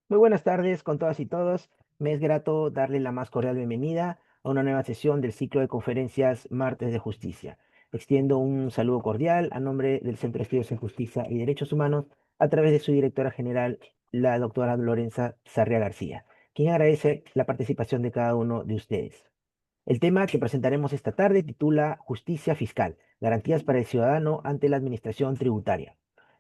Muy buenas tardes con todas y todos. Me es grato darle la más cordial bienvenida a una nueva sesión del ciclo de conferencias Martes de Justicia. Extiendo un saludo cordial a nombre del Centro de Estudios en Justicia y Derechos Humanos a través de su directora general, la doctora Lorenza Sarria García, quien agradece la participación de cada uno de ustedes. El tema que presentaremos esta tarde titula Justicia Fiscal, garantías para el ciudadano ante la administración tributaria.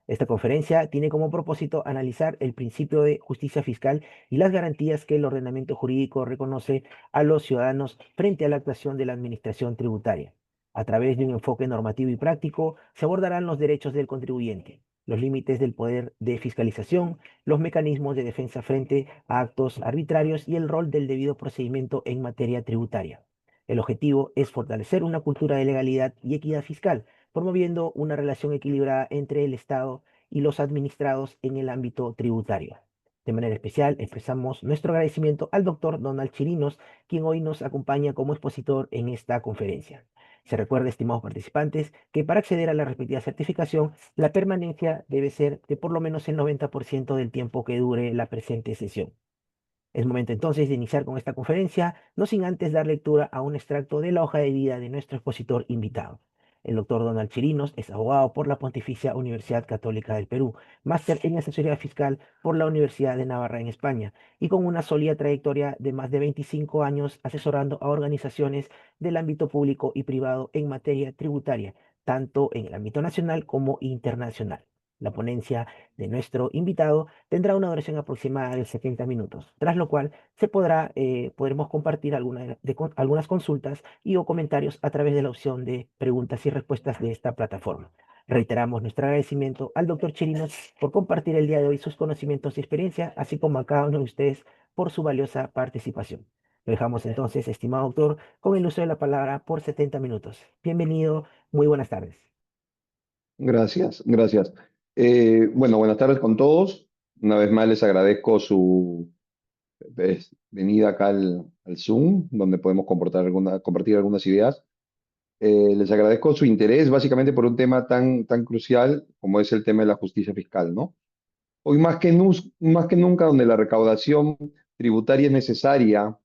Esta conferencia tiene como propósito analizar el principio de justicia fiscal y las garantías que el ordenamiento jurídico reconoce a los ciudadanos frente a la actuación de la administración tributaria. A través de un enfoque normativo y práctico, se abordarán los derechos del contribuyente, los límites del poder de fiscalización, los mecanismos de defensa frente a actos arbitrarios y el rol del debido procedimiento en materia tributaria. El objetivo es fortalecer una cultura de legalidad y equidad fiscal, promoviendo una relación equilibrada entre el Estado y los administrados en el ámbito tributario. De manera especial, expresamos nuestro agradecimiento al doctor Donald Chirinos, quien hoy nos acompaña como expositor en esta conferencia. Se recuerda, estimados participantes, que para acceder a la respectiva certificación, la permanencia debe ser de por lo menos el 90% del tiempo que dure la presente sesión. Es momento entonces de iniciar con esta conferencia, no sin antes dar lectura a un extracto de la hoja de vida de nuestro expositor invitado. El doctor Donald Chirinos es abogado por la Pontificia Universidad Católica del Perú, máster en asesoría fiscal por la Universidad de Navarra en España y con una sólida trayectoria de más de 25 años asesorando a organizaciones del ámbito público y privado en materia tributaria, tanto en el ámbito nacional como internacional. La ponencia de nuestro invitado tendrá una duración aproximada de 70 minutos, tras lo cual podremos compartir algunas consultas y o comentarios a través de la opción de preguntas y respuestas de esta plataforma. Reiteramos nuestro agradecimiento al doctor Chirinos por compartir el día de hoy sus conocimientos y experiencia, así como a cada uno de ustedes por su valiosa participación. Lo dejamos entonces, estimado doctor, con el uso de la palabra por 70 minutos. Bienvenido, muy buenas tardes. Gracias, gracias. Bueno, buenas tardes con todos. Una vez más les agradezco su venida acá al Zoom, donde podemos compartir algunas ideas. Les agradezco su interés básicamente por un tema tan crucial como es el tema de la justicia fiscal, ¿no? Hoy más que nunca, donde la recaudación tributaria es necesaria,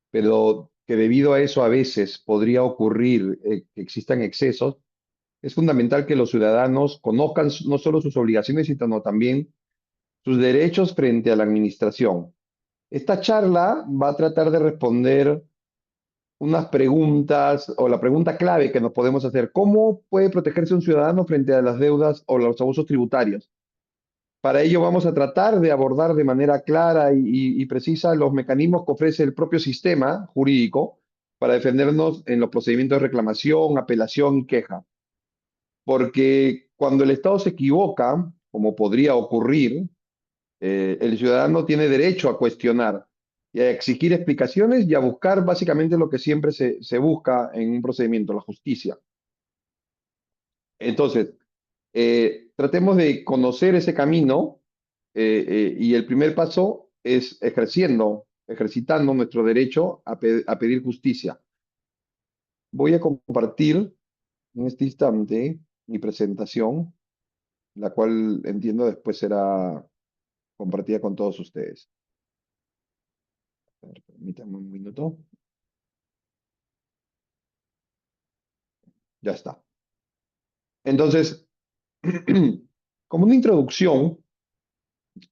pero que debido a eso a veces podría ocurrir que existan excesos, es fundamental que los ciudadanos conozcan no solo sus obligaciones, sino también sus derechos frente a la administración. Esta charla va a tratar de responder unas preguntas o la pregunta clave que nos podemos hacer. ¿Cómo puede protegerse un ciudadano frente a las deudas o los abusos tributarios? Para ello vamos a tratar de abordar de manera clara y precisa los mecanismos que ofrece el propio sistema jurídico para defendernos en los procedimientos de reclamación, apelación y queja. Porque cuando el Estado se equivoca, como podría ocurrir, el ciudadano tiene derecho a cuestionar y a exigir explicaciones y a buscar básicamente lo que siempre se busca en un procedimiento, la justicia. Entonces, tratemos de conocer ese camino y el primer paso es ejercitando nuestro derecho a pedir justicia. Voy a compartir en este instante mi presentación, la cual entiendo después será compartida con todos ustedes. A ver, permítanme un minuto. Ya está. Entonces, como una introducción,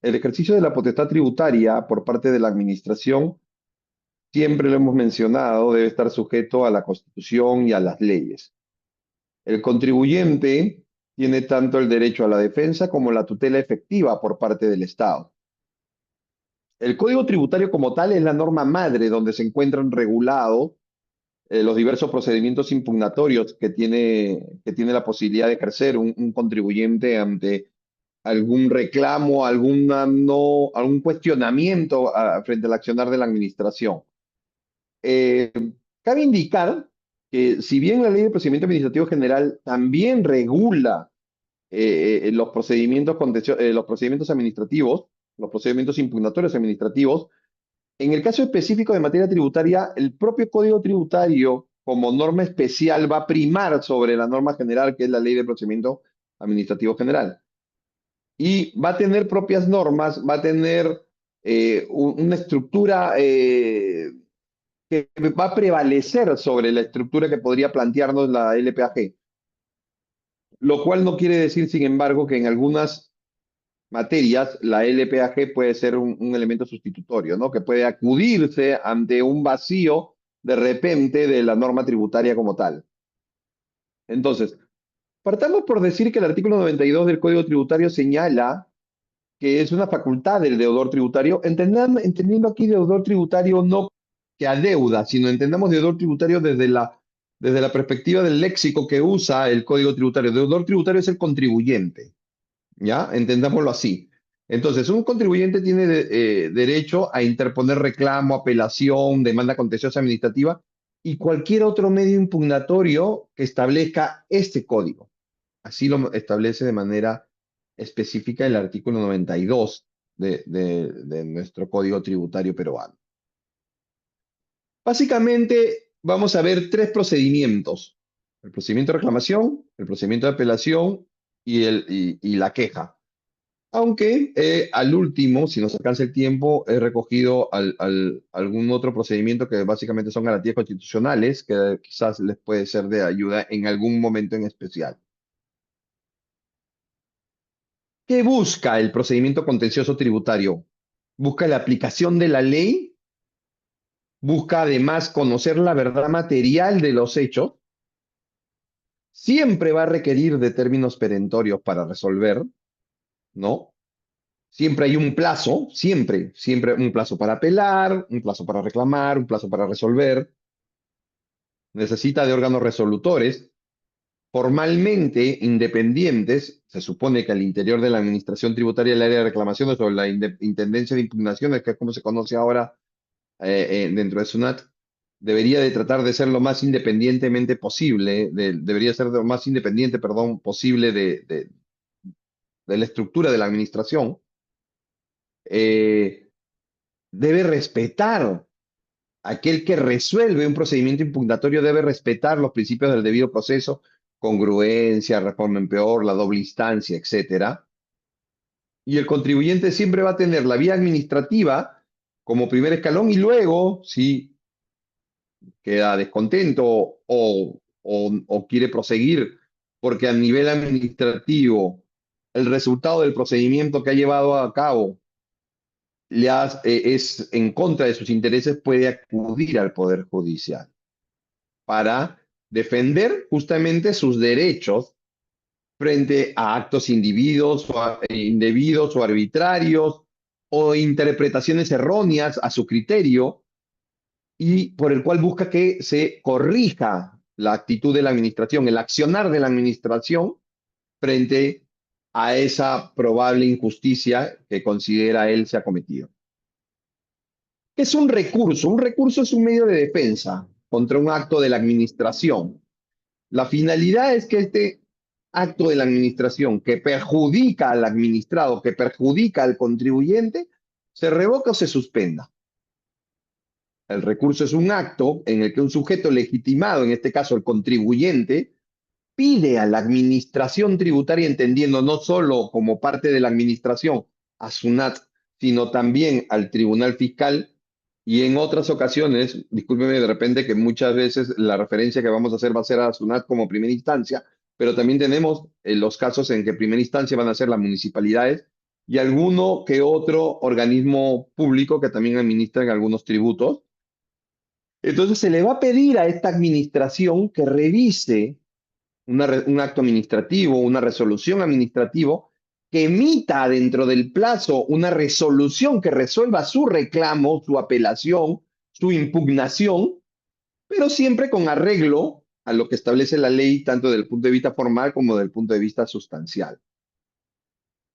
el ejercicio de la potestad tributaria por parte de la administración, siempre lo hemos mencionado, debe estar sujeto a la Constitución y a las leyes. El contribuyente tiene tanto el derecho a la defensa como la tutela efectiva por parte del Estado. El Código Tributario como tal es la norma madre donde se encuentran regulados los diversos procedimientos impugnatorios que tiene la posibilidad de ejercer un contribuyente ante algún reclamo, algún cuestionamiento frente al accionar de la administración. Eh, Cabe indicar que si bien la Ley de Procedimiento Administrativo General también regula los procedimientos administrativos, los procedimientos impugnatorios administrativos, en el caso específico de materia tributaria, el propio Código Tributario como norma especial va a primar sobre la norma general, que es la Ley de Procedimiento Administrativo General. y va a tener propias normas, va a tener una estructura que va a prevalecer sobre la estructura que podría plantearnos la LPAG, lo cual no quiere decir, sin embargo, que en algunas materias la LPAG puede ser un elemento sustitutorio, ¿no? Que puede acudirse ante un vacío de repente de la norma tributaria como tal. Entonces, partamos por decir que el artículo 92 del Código Tributario señala que es una facultad del deudor tributario, entendiendo aquí deudor tributario no que adeuda, sino entendamos deudor tributario desde la perspectiva del léxico que usa el Código Tributario. Deudor tributario es el contribuyente, ¿ya? Entendámoslo así. Entonces, un contribuyente tiene derecho a interponer reclamo, apelación, demanda contenciosa administrativa y cualquier otro medio impugnatorio que establezca este código. Así lo establece de manera específica el artículo 92 de nuestro Código Tributario peruano. Básicamente, vamos a ver tres procedimientos: el procedimiento de reclamación, el procedimiento de apelación y la queja. Aunque al último, si nos alcanza el tiempo, he recogido algún otro procedimiento que básicamente son garantías constitucionales, que quizás les puede ser de ayuda en algún momento en especial. ¿Qué busca el procedimiento contencioso tributario? Busca la aplicación de la ley, busca además conocer la verdad material de los hechos, siempre va a requerir de términos perentorios para resolver, ¿no? Siempre hay un plazo, siempre un plazo para apelar, un plazo para reclamar, un plazo para resolver. Necesita de órganos resolutores, formalmente independientes. Se supone que al interior de la administración tributaria, el área de reclamaciones o la intendencia de impugnaciones, que es como se conoce ahora dentro de SUNAT, debería de tratar de ser lo más independientemente posible, debería ser lo más independiente, perdón, posible de la estructura de la administración. Eh, Debe respetar, aquel que resuelve un procedimiento impugnatorio debe respetar los principios del debido proceso, congruencia, reforma en peor, la doble instancia, etcétera. Y el contribuyente siempre va a tener la vía administrativa como primer escalón y luego, si queda descontento o quiere proseguir porque a nivel administrativo el resultado del procedimiento que ha llevado a cabo es en contra de sus intereses, puede acudir al Poder Judicial para defender justamente sus derechos frente a actos indebidos o arbitrarios o interpretaciones erróneas a su criterio, y por el cual busca que se corrija la actitud de la administración, el accionar de la administración frente a esa probable injusticia que considera él se ha cometido. ¿Qué es un recurso? Un recurso es un medio de defensa contra un acto de la administración. La finalidad es que este acto de la administración que perjudica al administrado, que perjudica al contribuyente, se revoca o se suspenda. El recurso es un acto en el que un sujeto legitimado, en este caso el contribuyente, pide a la administración tributaria, entendiendo no solo como parte de la administración a SUNAT, sino también al Tribunal Fiscal, y en otras ocasiones, discúlpeme de repente que muchas veces la referencia que vamos a hacer va a ser a SUNAT como primera instancia, pero también tenemos los casos en que primera instancia van a ser las municipalidades y alguno que otro organismo público que también administran algunos tributos. Entonces se le va a pedir a esta administración que revise un acto administrativo, una resolución administrativa, que emita dentro del plazo una resolución que resuelva su reclamo, su apelación, su impugnación, pero siempre con arreglo a lo que establece la ley, tanto desde el punto de vista formal como desde el punto de vista sustancial.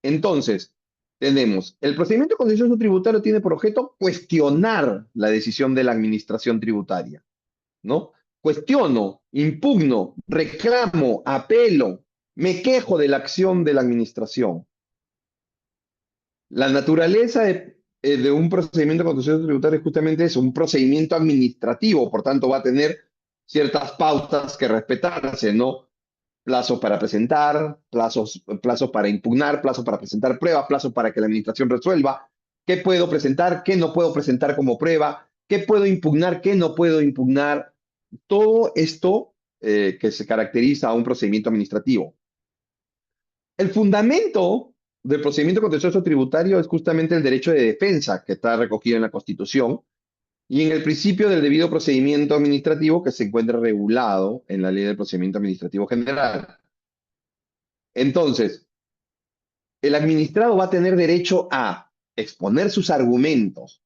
Entonces, tenemos, el procedimiento contencioso tributario tiene por objeto cuestionar la decisión de la administración tributaria, ¿no? Cuestiono, impugno, reclamo, apelo, me quejo de la acción de la administración. La naturaleza de un procedimiento contencioso tributario justamente es un procedimiento administrativo, por tanto va a tener ciertas pautas que respetarse, ¿no? plazos para presentar, plazos para impugnar, plazos para presentar pruebas, plazos para que la administración resuelva, qué puedo presentar, qué no puedo presentar como prueba, qué puedo impugnar, qué no puedo impugnar. Todo esto que se caracteriza a un procedimiento administrativo. El fundamento del procedimiento contencioso tributario es justamente el derecho de defensa que está recogido en la Constitución y en el principio del debido procedimiento administrativo que se encuentra regulado en la Ley del Procedimiento Administrativo General. Entonces, el administrado va a tener derecho a exponer sus argumentos,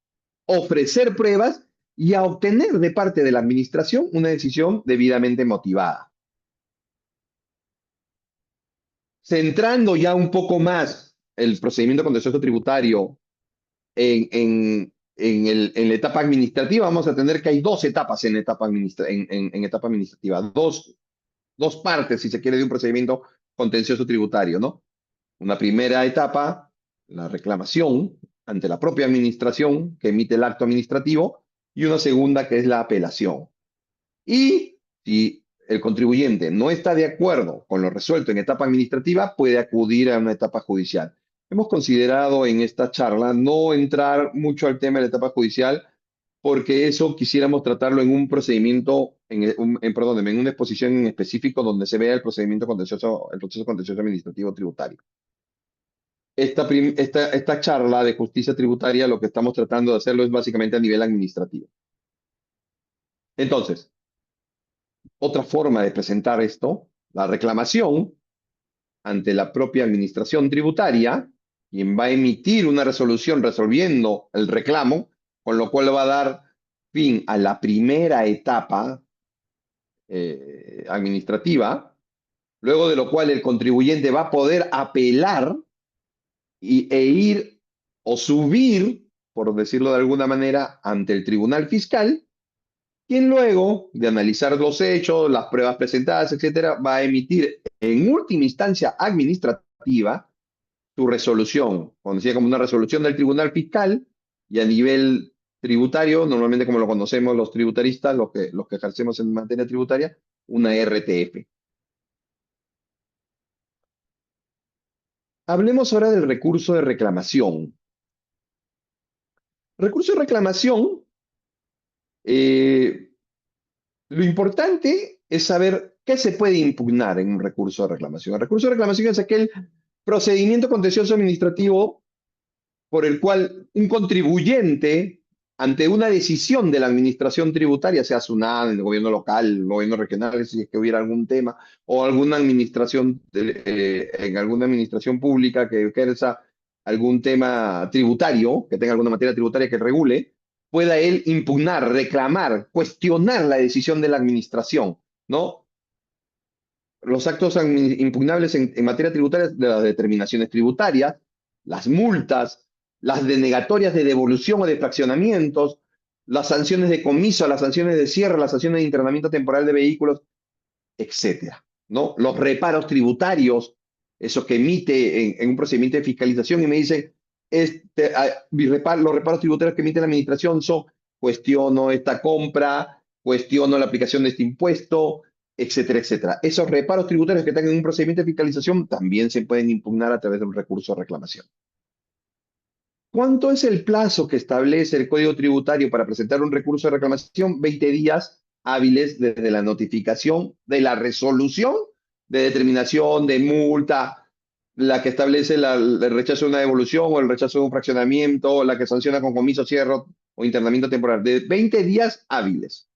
ofrecer pruebas y a obtener de parte de la administración una decisión debidamente motivada. Centrando ya un poco más el procedimiento contencioso tributario en la etapa administrativa, vamos a tener que hay dos etapas en etapa, en etapa administrativa, dos partes, si se quiere, de un procedimiento contencioso tributario, ¿no? Una primera etapa, la reclamación ante la propia administración que emite el acto administrativo, y una segunda que es la apelación. Y si el contribuyente no está de acuerdo con lo resuelto en etapa administrativa, puede acudir a una etapa judicial. Hemos considerado en esta charla no entrar mucho al tema de la etapa judicial, porque eso quisiéramos tratarlo en un procedimiento, perdón, en una exposición en específico donde se vea el procedimiento contencioso, el proceso contencioso administrativo tributario. Esta charla de justicia tributaria lo que estamos tratando de hacerlo es básicamente a nivel administrativo. Entonces, otra forma de presentar esto, la reclamación ante la propia administración tributaria, quien va a emitir una resolución resolviendo el reclamo, con lo cual va a dar fin a la primera etapa administrativa, luego de lo cual el contribuyente va a poder apelar e ir o subir, por decirlo de alguna manera, ante el tribunal fiscal, quien luego de analizar los hechos, las pruebas presentadas, etcétera, va a emitir en última instancia administrativa su resolución, conocida como una resolución del tribunal fiscal, y a nivel tributario, normalmente como lo conocemos los tributaristas, los que ejercemos en materia tributaria, una RTF. Hablemos ahora del recurso de reclamación. Recurso de reclamación, eh, lo importante es saber qué se puede impugnar en un recurso de reclamación. El recurso de reclamación es aquel procedimiento contencioso administrativo por el cual un contribuyente, ante una decisión de la administración tributaria, sea SUNAT, el gobierno local, el gobierno regional, si es que hubiera algún tema, o alguna administración, en alguna administración pública que ejerza algún tema tributario, que tenga alguna materia tributaria que regule, pueda él impugnar, reclamar, cuestionar la decisión de la administración, ¿no? Los actos impugnables en materia tributaria de las determinaciones tributarias, las multas, las denegatorias de devolución o de fraccionamientos, las sanciones de comiso, las sanciones de cierre, las sanciones de internamiento temporal de vehículos, etcétera, ¿no? Los reparos tributarios, esos que emite en un procedimiento de fiscalización y me dice, los reparos tributarios que emite la administración son, cuestiono esta compra, cuestiono la aplicación de este impuesto, etcétera, etcétera. Esos reparos tributarios que tengan un procedimiento de fiscalización también se pueden impugnar a través de un recurso de reclamación. ¿Cuánto es el plazo que establece el Código Tributario para presentar un recurso de reclamación? 20 días hábiles desde la notificación de la resolución de determinación de multa, la que establece el rechazo de una devolución o el rechazo de un fraccionamiento, la que sanciona con comiso, cierre o internamiento temporal. De 20 días hábiles.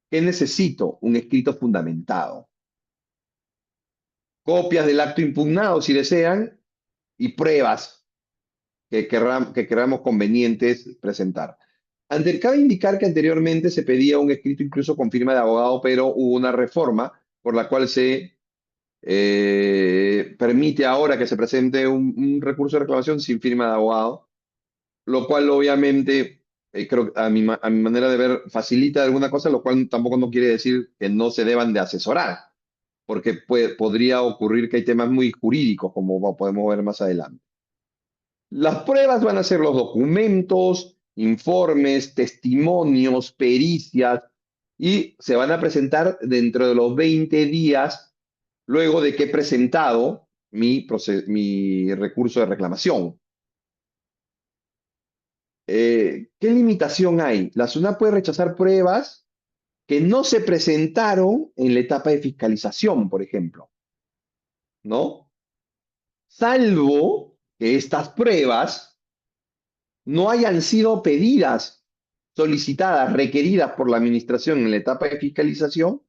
¿Qué necesito? Un escrito fundamentado. Copias del acto impugnado, si desean, y pruebas que queramos convenientes presentar. Cabe indicar que anteriormente se pedía un escrito incluso con firma de abogado, pero hubo una reforma por la cual se permite ahora que se presente un recurso de reclamación sin firma de abogado, lo cual obviamente, creo a mi manera de ver, facilita alguna cosa, lo cual tampoco no quiere decir que no se deban de asesorar, porque podría ocurrir que hay temas muy jurídicos, como podemos ver más adelante. Las pruebas van a ser los documentos, informes, testimonios, pericias, y se van a presentar dentro de los 20 días luego de que he presentado mi recurso de reclamación. ¿Qué limitación hay? La SUNAT puede rechazar pruebas que no se presentaron en la etapa de fiscalización, por ejemplo, ¿no? Salvo que estas pruebas no hayan sido pedidas, solicitadas, requeridas por la administración en la etapa de fiscalización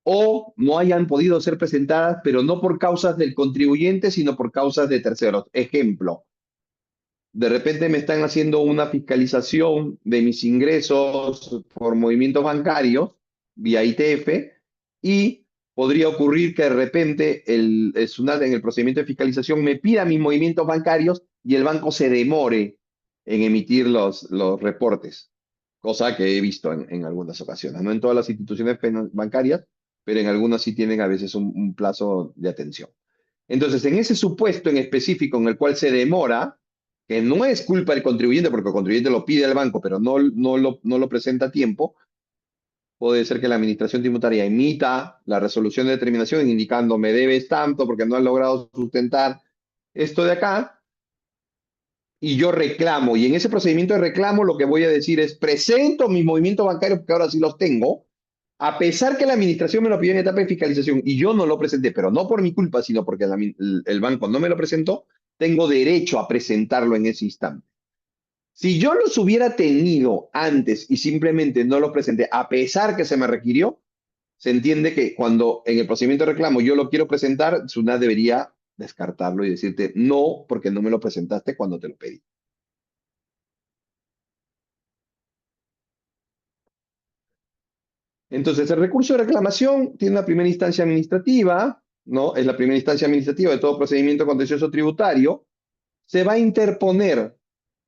o no hayan podido ser presentadas, pero no por causas del contribuyente, sino por causas de terceros. Ejemplo, de repente me están haciendo una fiscalización de mis ingresos por movimientos bancarios vía ITF y podría ocurrir que de repente el SUNAT en el procedimiento de fiscalización me pida mis movimientos bancarios y el banco se demore en emitir los reportes, cosa que he visto en algunas ocasiones. No en todas las instituciones bancarias, pero en algunas sí tienen a veces un plazo de atención. Entonces, en ese supuesto en específico en el cual se demora, que no es culpa del contribuyente, porque el contribuyente lo pide al banco, pero no lo presenta a tiempo, puede ser que la administración tributaria emita la resolución de determinación indicando me debes tanto porque no has logrado sustentar esto de acá, y yo reclamo. Y en ese procedimiento de reclamo lo que voy a decir es, presento mis movimientos bancarios, porque ahora sí los tengo, a pesar que la administración me lo pidió en etapa de fiscalización y yo no lo presenté, pero no por mi culpa, sino porque el banco no me lo presentó, tengo derecho a presentarlo en ese instante. Si yo los hubiera tenido antes y simplemente no los presenté, a pesar que se me requirió, se entiende que cuando en el procedimiento de reclamo yo lo quiero presentar, SUNAT debería descartarlo y decirte no, porque no me lo presentaste cuando te lo pedí. Entonces, el recurso de reclamación tiene una primera instancia administrativa, ¿no? Es la primera instancia administrativa de todo procedimiento contencioso tributario. Se va a interponer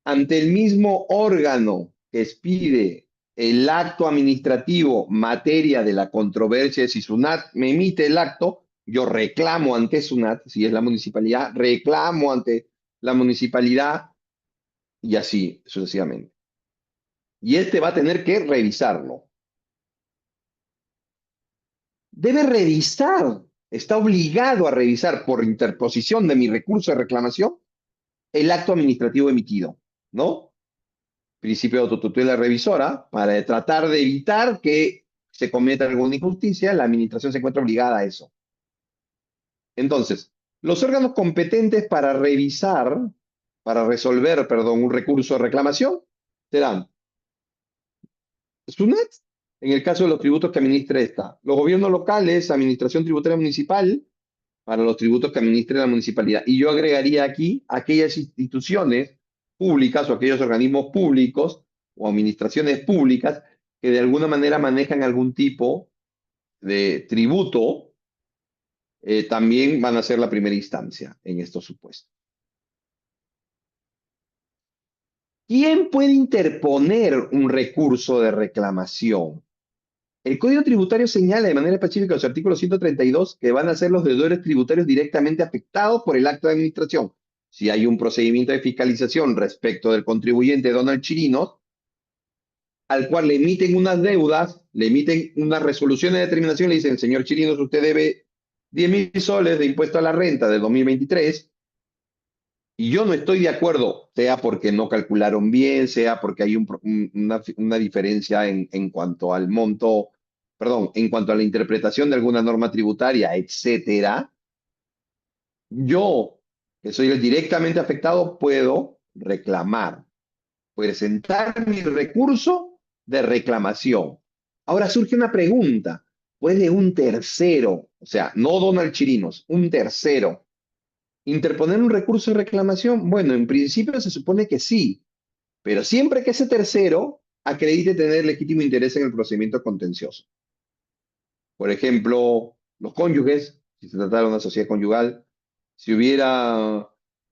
ante el mismo órgano que expide el acto administrativo materia de la controversia. Si SUNAT me emite el acto, yo reclamo ante SUNAT, si es la municipalidad, reclamo ante la municipalidad y así sucesivamente. Y este va a tener que revisarlo. Debe revisar, está obligado a revisar por interposición de mi recurso de reclamación el acto administrativo emitido, ¿no? Principio de autotutela revisora, para tratar de evitar que se cometa alguna injusticia, la administración se encuentra obligada a eso. Entonces, los órganos competentes para revisar, para resolver, perdón, un recurso de reclamación, serán SUNAT, en el caso de los tributos que administre esta, los gobiernos locales, administración tributaria municipal, para los tributos que administre la municipalidad. Y yo agregaría aquí aquellas instituciones públicas o aquellos organismos públicos o administraciones públicas que de alguna manera manejan algún tipo de tributo, también van a ser la primera instancia en estos supuestos. ¿Quién puede interponer un recurso de reclamación? El Código Tributario señala de manera específica en los artículos 132 que van a ser los deudores tributarios directamente afectados por el acto de administración. Si hay un procedimiento de fiscalización respecto del contribuyente Donald Chirinos, al cual le emiten unas deudas, le emiten una resolución de determinación, le dicen, señor Chirinos, usted debe 10.000 soles de impuesto a la renta del 2023, y yo no estoy de acuerdo, sea porque no calcularon bien, sea porque hay una diferencia en cuanto al monto, perdón, en cuanto a la interpretación de alguna norma tributaria, etcétera. Yo, que soy el directamente afectado, puedo reclamar, presentar mi recurso de reclamación. Ahora surge una pregunta. ¿Puede un tercero, o sea, no Donald Chirinos, un tercero, interponer un recurso de reclamación? Bueno, en principio se supone que sí, pero siempre que ese tercero acredite tener legítimo interés en el procedimiento contencioso. Por ejemplo, los cónyuges, si se tratara de una sociedad conyugal, si hubiera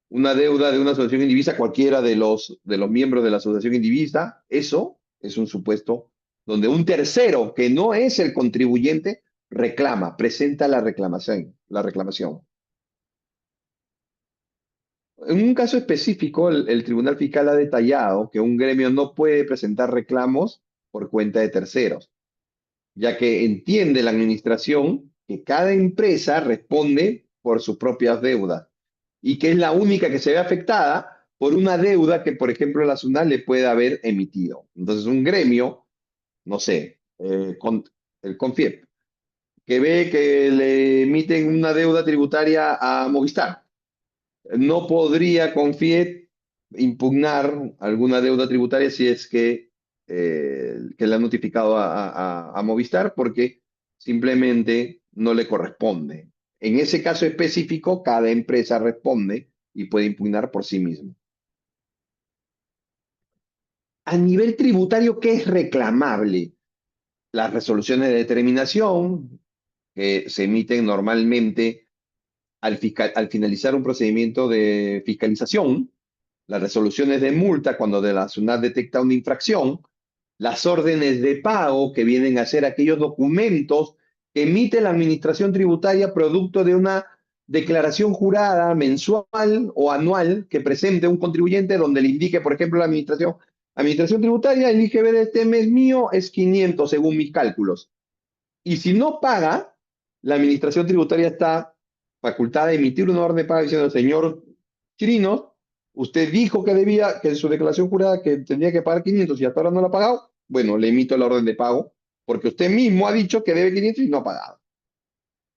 una deuda de una asociación indivisa, cualquiera de los miembros de la asociación indivisa, eso es un supuesto donde un tercero que no es el contribuyente reclama, presenta la reclamación, la reclamación. En un caso específico, el Tribunal Fiscal ha detallado que un gremio no puede presentar reclamos por cuenta de terceros, ya que entiende la administración que cada empresa responde por sus propias deudas y que es la única que se ve afectada por una deuda que, por ejemplo, la SUNAT le puede haber emitido. Entonces, un gremio, no sé, el CONFIEP, que ve que le emiten una deuda tributaria a Movistar, no podría CONFIEP impugnar alguna deuda tributaria si es que le ha notificado a Movistar porque simplemente no le corresponde. En ese caso específico, cada empresa responde y puede impugnar por sí misma. A nivel tributario, ¿qué es reclamable? Las resoluciones de determinación que se emiten normalmente al finalizar un procedimiento de fiscalización, las resoluciones de multa cuando de la SUNAT detecta una infracción, las órdenes de pago que vienen a ser aquellos documentos que emite la administración tributaria producto de una declaración jurada mensual o anual que presente un contribuyente donde le indique, por ejemplo, la administración tributaria, el IGB de este mes mío es 500 según mis cálculos. Y si no paga, la administración tributaria está facultada de emitir una orden de pago diciendo, señor Chirinos, usted dijo que debía, que en su declaración jurada que tendría que pagar 500 y hasta ahora no lo ha pagado. Bueno, le emito la orden de pago porque usted mismo ha dicho que debe 500 y no ha pagado.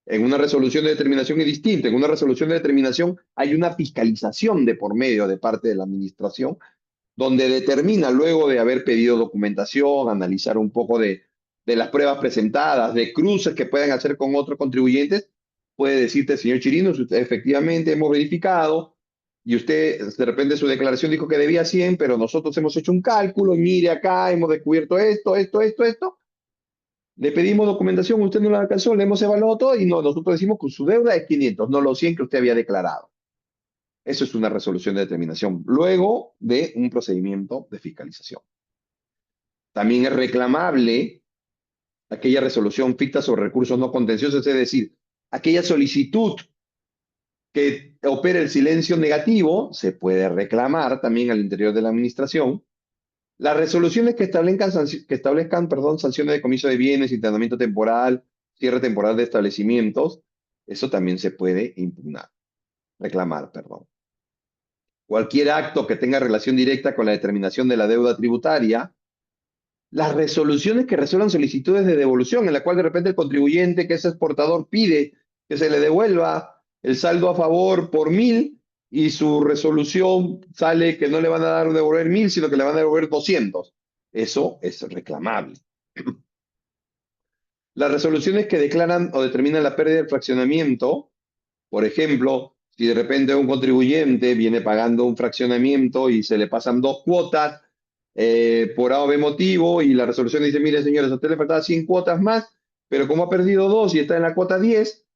En una resolución de determinación es distinto. En una resolución de determinación hay una fiscalización de por medio de parte de la administración donde determina, luego de haber pedido documentación, analizar un poco de las pruebas presentadas, de cruces que puedan hacer con otros contribuyentes, puede decirte, señor Chirinos, usted efectivamente hemos verificado y usted de repente su declaración dijo que debía 100, pero nosotros hemos hecho un cálculo y mire acá, hemos descubierto esto. Le pedimos documentación, usted no la alcanzó, le hemos evaluado todo y no, nosotros decimos que su deuda es 500, no los 100 que usted había declarado. Eso es una resolución de determinación, luego de un procedimiento de fiscalización. También es reclamable aquella resolución ficta sobre recursos no contenciosos, es decir, aquella solicitud que opera el silencio negativo, se puede reclamar también al interior de la administración. Las resoluciones que establezcan sanciones de comiso de bienes, internamiento temporal, cierre temporal de establecimientos, eso también se puede impugnar, reclamar, perdón. Cualquier acto que tenga relación directa con la determinación de la deuda tributaria, las resoluciones que resuelvan solicitudes de devolución, en la cual de repente el contribuyente que es exportador pide que se le devuelva el saldo a favor por 1.000 y su resolución sale que no le van a dar devolver 1.000, sino que le van a devolver 200. Eso es reclamable. Las resoluciones que declaran o determinan la pérdida del fraccionamiento, por ejemplo, si de repente un contribuyente viene pagando un fraccionamiento y se le pasan dos cuotas por A o B motivo y la resolución dice, mire señores, a usted le faltaba 100 cuotas más, pero como ha perdido dos y está en la cuota 10,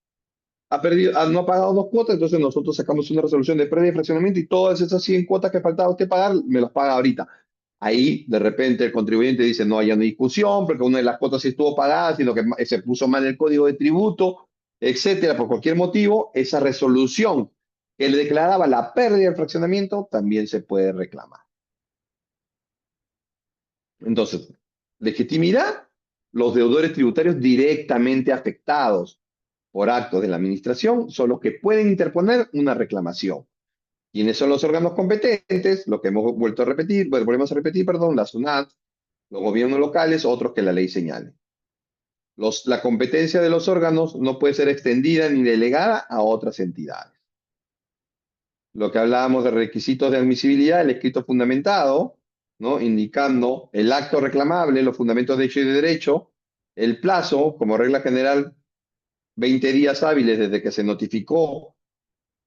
no ha pagado dos cuotas, entonces nosotros sacamos una resolución de pérdida de fraccionamiento y todas esas 100 cuotas que faltaba usted pagar, me las paga ahorita. Ahí de repente el contribuyente dice no hay una discusión porque una de las cuotas sí estuvo pagada, sino que se puso mal el código de tributo, etcétera, por cualquier motivo, esa resolución que le declaraba la pérdida del fraccionamiento también se puede reclamar. Entonces, legitimidad, los deudores tributarios directamente afectados por actos de la administración son los que pueden interponer una reclamación. ¿Quiénes son los órganos competentes? Lo que hemos vuelto a repetir, bueno, volvemos a repetir, perdón, la SUNAT, los gobiernos locales, otros que la ley señale. La competencia de los órganos no puede ser extendida ni delegada a otras entidades. Lo que hablábamos de requisitos de admisibilidad, el escrito fundamentado, ¿no? Indicando el acto reclamable, los fundamentos de hecho y de derecho, el plazo, como regla general, 20 días hábiles desde que se notificó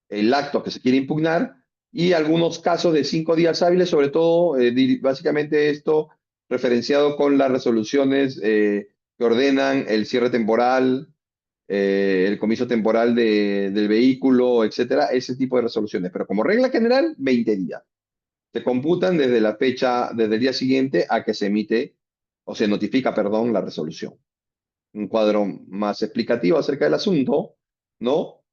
el acto que se quiere impugnar, y algunos casos de 5 días hábiles, sobre todo, básicamente esto referenciado con las resoluciones que ordenan el cierre temporal, el comiso temporal del vehículo, etcétera, ese tipo de resoluciones. Pero como regla general, 20 días. Se computan desde la fecha, desde el día siguiente a que se emite o se notifica, perdón, la resolución. Un cuadro más explicativo acerca del asunto, ¿no?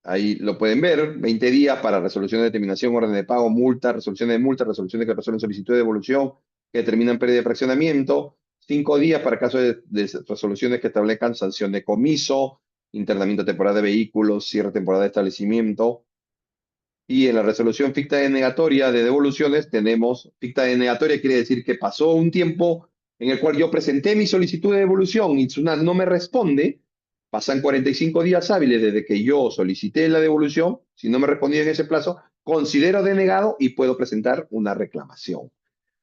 Ahí lo pueden ver, 20 días para resolución de determinación, orden de pago, multa, resoluciones de multa, resoluciones que resuelven solicitud de devolución, que determinan pérdida de fraccionamiento, 5 días para casos de resoluciones que establezcan sanción de comiso, internamiento temporal de vehículos, cierre temporal de establecimiento. Y en la resolución ficta denegatoria de devoluciones tenemos, ficta denegatoria quiere decir que pasó un tiempo en el cual yo presenté mi solicitud de devolución y SUNAT no me responde, pasan 45 días hábiles desde que yo solicité la devolución, si no me respondía en ese plazo, considero denegado y puedo presentar una reclamación.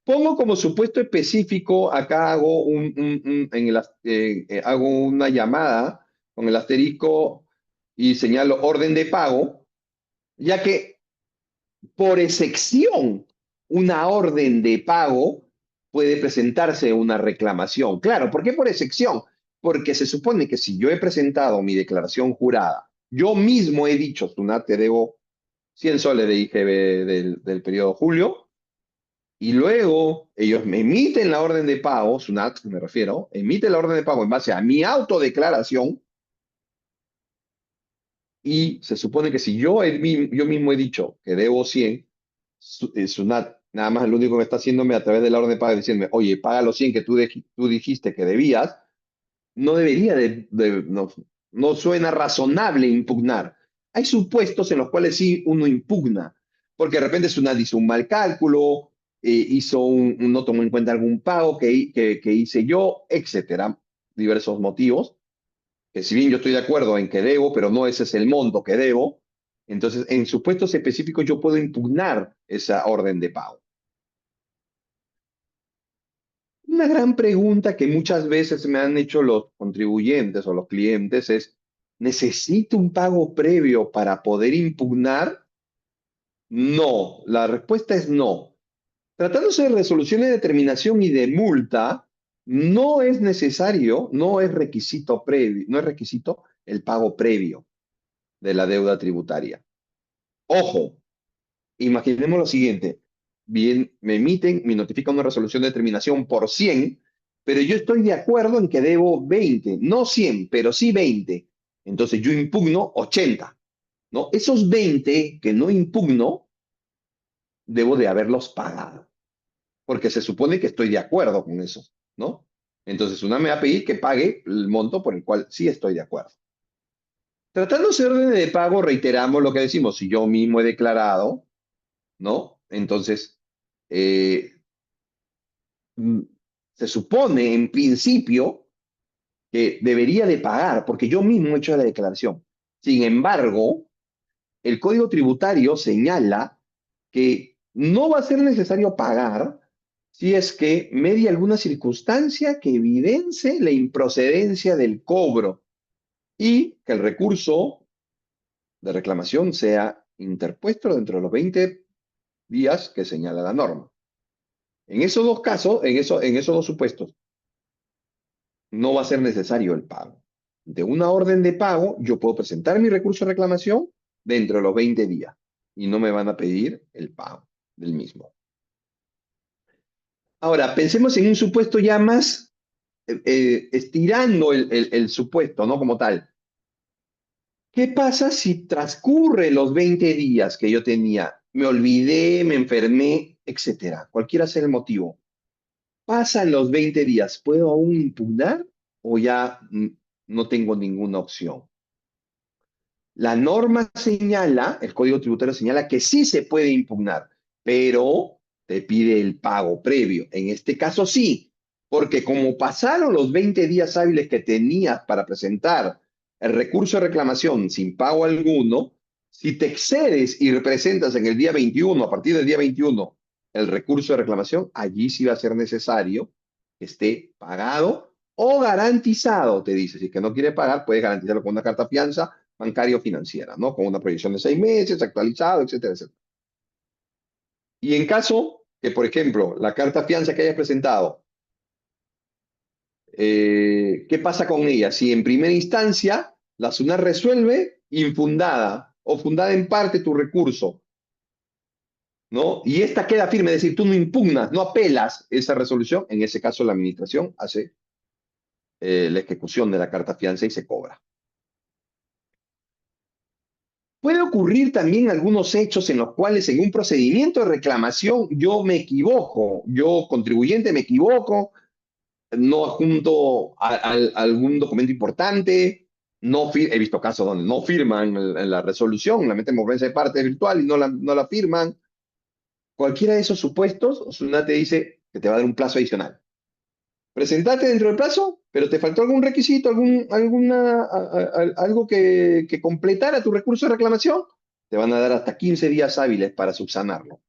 Pongo como supuesto específico, acá hago, hago una llamada con el asterisco y señalo orden de pago, ya que por excepción una orden de pago puede presentarse una reclamación. Claro, ¿por qué por excepción? Porque se supone que si yo he presentado mi declaración jurada, yo mismo he dicho, SUNAT, te debo 100 soles de IGB del periodo julio, y luego ellos me emiten la orden de pago, SUNAT me refiero, emite la orden de pago en base a mi autodeclaración, y se supone que si yo mismo he dicho que debo 100, SUNAT nada más lo único que está haciéndome a través de la orden de pago es decirme, oye, paga los 100 que tú dijiste que debías, no debería no suena razonable impugnar. Hay supuestos en los cuales sí uno impugna, porque de repente SUNAT hizo un mal cálculo, no tomó en cuenta algún pago que hice yo, etcétera, diversos motivos, que si bien yo estoy de acuerdo en que debo, pero no ese es el monto que debo, entonces en supuestos específicos yo puedo impugnar esa orden de pago. Una gran pregunta que muchas veces me han hecho los contribuyentes o los clientes es, ¿necesito un pago previo para poder impugnar? No, la respuesta es no. Tratándose de resolución de determinación y de multa, no es necesario, no es requisito el pago previo de la deuda tributaria. Ojo, imaginemos lo siguiente. Bien, me notifican una resolución de determinación por 100, pero yo estoy de acuerdo en que debo 20, no 100, pero sí 20. Entonces yo impugno 80, ¿no? Esos 20 que no impugno, debo de haberlos pagado, porque se supone que estoy de acuerdo con eso, ¿no? Entonces una me va a pedir que pague el monto por el cual sí estoy de acuerdo. Tratándose de orden de pago, reiteramos lo que decimos, si yo mismo he declarado, ¿no? Entonces, eh, mm, se supone en principio que debería de pagar, porque yo mismo he hecho la declaración. Sin embargo, el Código Tributario señala que no va a ser necesario pagar si es que media alguna circunstancia que evidencie la improcedencia del cobro y que el recurso de reclamación sea interpuesto dentro de los 20 días que señala la norma. En esos dos casos, en esos dos supuestos, no va a ser necesario el pago. De una orden de pago, yo puedo presentar mi recurso de reclamación dentro de los 20 días y no me van a pedir el pago del mismo. Ahora, pensemos en un supuesto ya más estirando el supuesto, ¿no? Como tal. ¿Qué pasa si transcurre los 20 días que yo tenía? Me olvidé, me enfermé, etcétera. Cualquiera sea el motivo. Pasan los 20 días, ¿puedo aún impugnar o ya no tengo ninguna opción? La norma señala, el Código Tributario señala que sí se puede impugnar, pero te pide el pago previo. En este caso sí, porque como pasaron los 20 días hábiles que tenías para presentar el recurso de reclamación sin pago alguno, si te excedes y representas en el día 21, a partir del día 21, el recurso de reclamación, allí sí va a ser necesario que esté pagado o garantizado, te dice. Si es que no quiere pagar, puedes garantizarlo con una carta fianza bancaria o financiera, ¿no? Con una proyección de 6 meses, actualizado, etcétera, etcétera. Y en caso que, por ejemplo, la carta fianza que hayas presentado, ¿qué pasa con ella? Si en primera instancia la SUNAT resuelve infundada o fundada en parte tu recurso, ¿no? Y esta queda firme, es decir, tú no impugnas, no apelas esa resolución, en ese caso la administración hace la ejecución de la carta fianza y se cobra. Puede ocurrir también algunos hechos en los cuales en un procedimiento de reclamación yo me equivoco, yo contribuyente me equivoco, no adjunto algún documento importante, he visto casos donde no firman la resolución, la meten por prensa de parte virtual y no la firman. Cualquiera de esos supuestos, SUNAT te dice que te va a dar un plazo adicional. Presentate dentro del plazo, pero te faltó algún requisito, algo que completara tu recurso de reclamación, te van a dar hasta 15 días hábiles para subsanarlo.